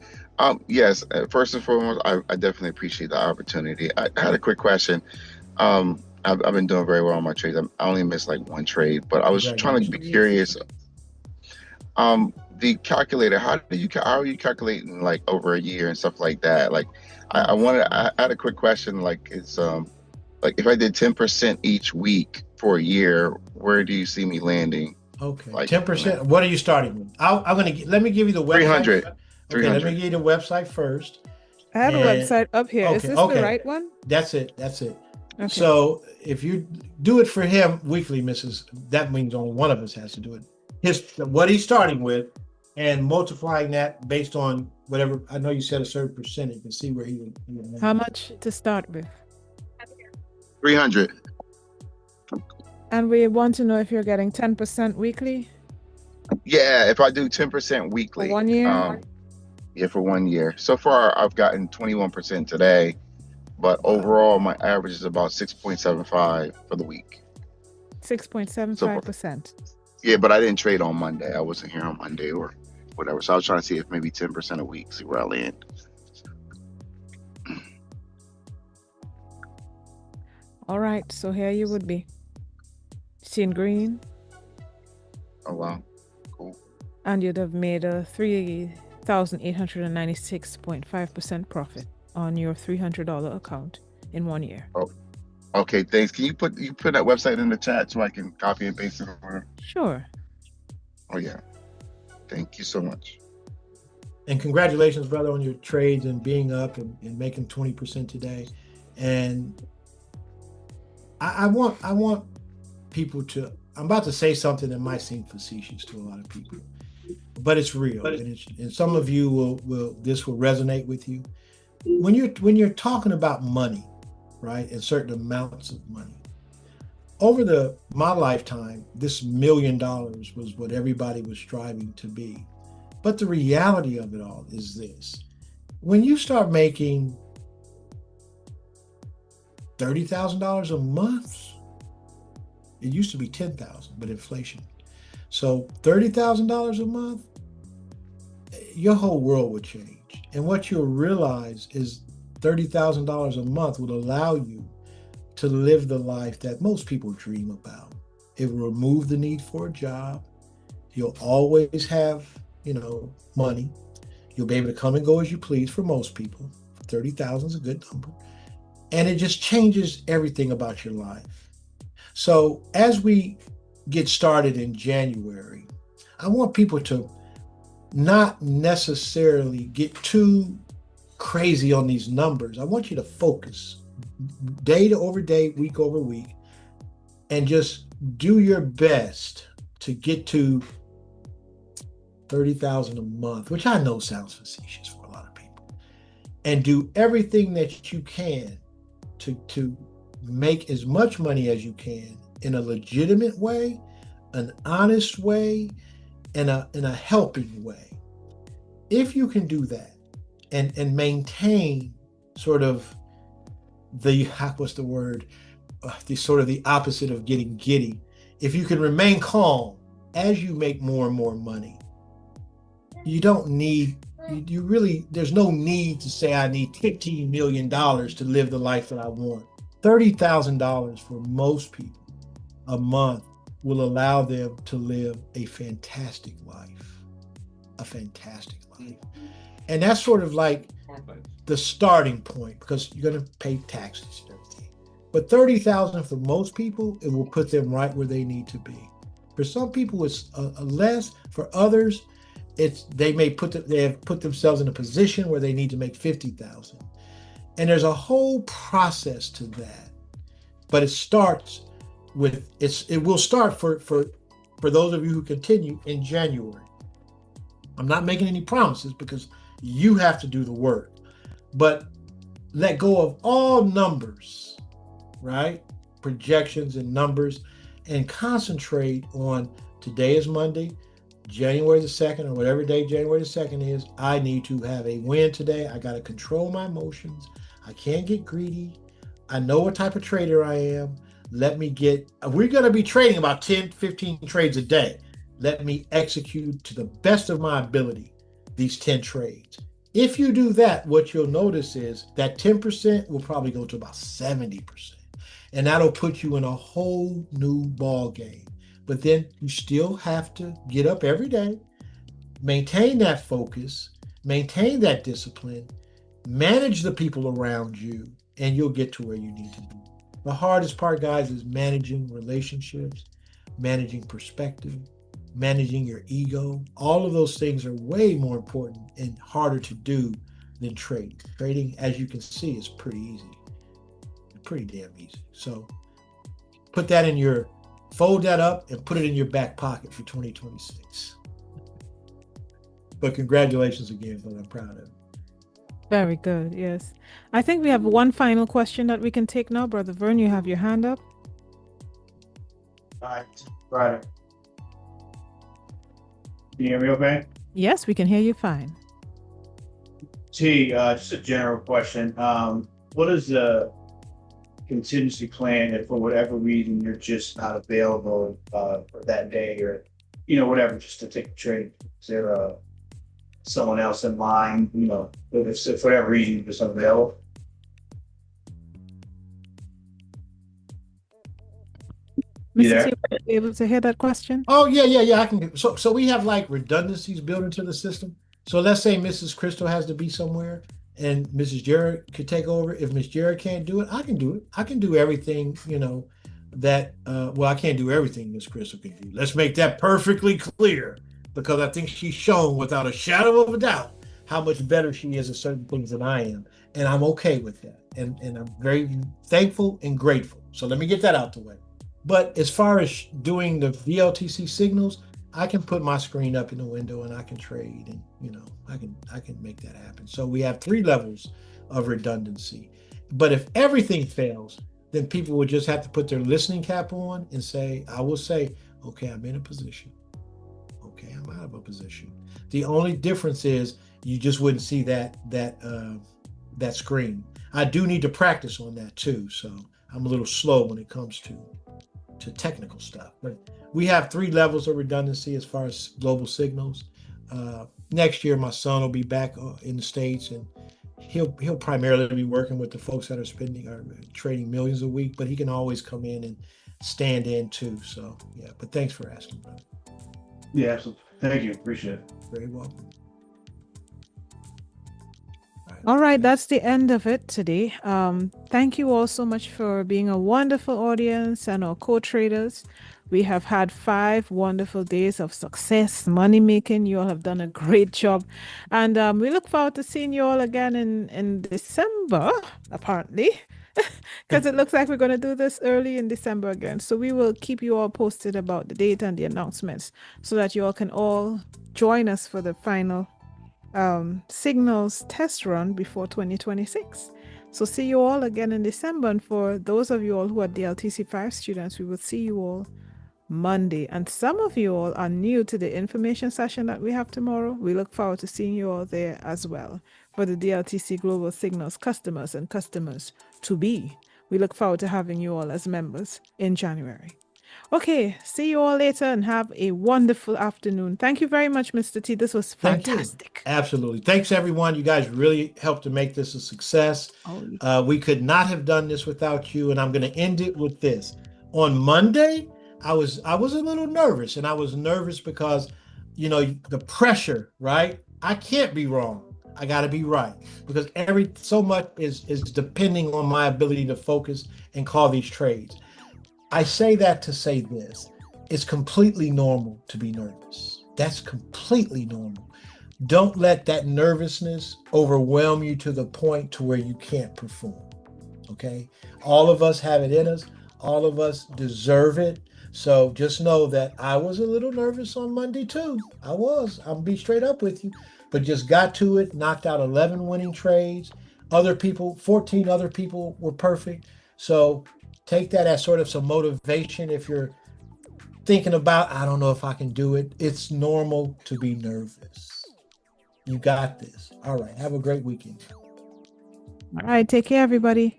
Yes, first and foremost, I definitely appreciate the opportunity. I had a quick question. I've been doing very well on my trades. I only missed like one trade, but I was trying to be curious. The calculator, how are you calculating like over a year and stuff like that? Like, I had a quick question. Like, it's like if I did 10% each week for a year, where do you see me landing? Okay, like 10%. What are you starting with? Let me give you the website. 300. Okay, let me give you the website first, I have a And- website up here. Is okay, this okay. the right one? That's it. That's it. Okay. So if you do it for him weekly, Mrs., that means only one of us has to do it. What he's starting with and multiplying that based on whatever, I know you said a certain percentage and see where he would. How much to start with? 300. And we want to know if you're getting 10% weekly Yeah, if I do 10% weekly. for 1 year. Yeah, for 1 year. So far, I've gotten 21% today, but overall, my average is about 6.75 for the week. 6.75%. Yeah, but I didn't trade on Monday. I wasn't here on Monday or whatever. So I was trying to see if maybe 10% a week, see where I land. All right. So here you would be. Seeing green. Oh, wow. Cool. And you'd have made a 3,896.5% profit on your $300 account in 1 year. Oh, okay. Thanks. Can you put that website in the chat so I can copy and paste it over? Sure. Oh, yeah. Thank you so much. And congratulations, brother, on your trades and being up and making 20% today. And I want people to, I'm about to say something that might seem facetious to a lot of people, but it's real. And some of you will this will resonate with you. When you're talking about money, right, and certain amounts of money, over my lifetime, this $1 million was what everybody was striving to be. But the reality of it all is this: when you start making $30,000 a month, it used to be $10,000, but inflation. So $30,000 a month, your whole world would change. And what you'll realize is $30,000 a month will allow you to live the life that most people dream about. It will remove the need for a job. You'll always have, money. You'll be able to come and go as you please for most people. 30,000 is a good number. And it just changes everything about your life. So as we get started in January, I want people to not necessarily get too crazy on these numbers. I want you to focus day over day, week over week, and just do your best to get to 30,000 a month, which I know sounds facetious for a lot of people, and do everything that you can to make as much money as you can in a legitimate way, an honest way, and a helping way. If you can do that and maintain sort of the opposite of getting giddy, if you can remain calm as you make more and more money, there's no need to say I need $15 million to live the life that I want. $30,000 for most people a month will allow them to live a fantastic life. And that's sort of like the starting point, because you're going to pay taxes and everything. But $30,000 for most people, it will put them right where they need to be. For some people, it's less. For others, they have put themselves in a position where they need to make $50,000. And there's a whole process to that. But it will start for those of you who continue in January. I'm not making any promises because you have to do the work. But let go of all numbers, right? Projections and numbers, and concentrate on today is Monday, January the 2nd, or whatever day January the 2nd is. I need to have a win today. I got to control my emotions. I can't get greedy. I know what type of trader I am. We're going to be trading about 10, 15 trades a day. Let me execute to the best of my ability these 10 trades. If you do that, what you'll notice is that 10% will probably go to about 70%. And that'll put you in a whole new ball game. But then you still have to get up every day, maintain that focus, maintain that discipline, manage the people around you, and you'll get to where you need to be. The hardest part, guys, is managing relationships, managing perspective, managing your ego. All of those things are way more important and harder to do than trading. Trading, as you can see, is pretty easy. Pretty damn easy. So fold that up and put it in your back pocket for 2026. But congratulations again, brother. I'm proud of it. Very good. Yes. I think we have one final question that we can take now. Brother Vern, you have your hand up. All right. Can you hear me okay? Yes, we can hear you fine. Just a general question. What is the contingency plan if for whatever reason you're just not available for that day, or whatever, just to take a trade? Is there someone else in line, if for whatever reason you're just unavailable? Mr. T, were you able to hear that question? Oh, yeah. I can. So we have like redundancies built into the system. So let's say Mrs. Crystal has to be somewhere and Mrs. Jarrett could take over. If Miss Jarrett can't do it, I can do it. I can do everything, that, I can't do everything Miss Crystal can do. Let's make that perfectly clear, because I think she's shown without a shadow of a doubt how much better she is at certain things than I am. And I'm okay with that. And I'm very thankful and grateful. So let me get that out the way. But as far as doing the DLTC signals, I can put my screen up in the window and I can trade, and I can make that happen. So we have 3 levels of redundancy. But if everything fails, then people would just have to put their listening cap on and say, I will say, okay, I'm in a position. Okay, I'm out of a position. The only difference is you just wouldn't see that screen. I do need to practice on that too. So I'm a little slow when it comes to technical stuff. But we have 3 levels of redundancy as far as global signals. Next year, my son will be back in the States, and he'll primarily be working with the folks that are trading millions a week, but he can always come in and stand in too. So yeah, but thanks for asking, brother. Yeah, absolutely. Thank you. Appreciate it. Very welcome. All right, that's the end of it today. Thank you all so much for being a wonderful audience and our co-traders. We have had 5 wonderful days of success, money making. You all have done a great job. And we look forward to seeing you all again in December, apparently, because it looks like we're going to do this early in December again. So we will keep you all posted about the date and the announcements so that you all can all join us for the final signals test run before 2026. So see you all again in December. And for those of you all who are DLTC 5 students, we will see you all Monday. And some of you all are new to the information session that we have tomorrow. We look forward to seeing you all there as well for the DLTC Global Signals customers and customers to be. We look forward to having you all as members in January. Okay, see you all later and have a wonderful afternoon. Thank you very much, Mr. T. This was fantastic. Absolutely. Thanks, everyone. You guys really helped to make this a success. We could not have done this without you, and I'm going to end it with this. On Monday, I was a little nervous, and I was nervous because, the pressure, right? I can't be wrong. I got to be right, because so much is depending on my ability to focus and call these trades. I say that to say this. It's completely normal to be nervous. That's completely normal. Don't let that nervousness overwhelm you to the point to where you can't perform. Okay? All of us have it in us. All of us deserve it. So just know that I was a little nervous on Monday too. I was. I'll be straight up with you. But just got to it, knocked out 11 winning trades. 14 other people were perfect. So take that as sort of some motivation if you're thinking about, I don't know if I can do it. It's normal to be nervous. You got this. All right. Have a great weekend. All right. Take care, everybody.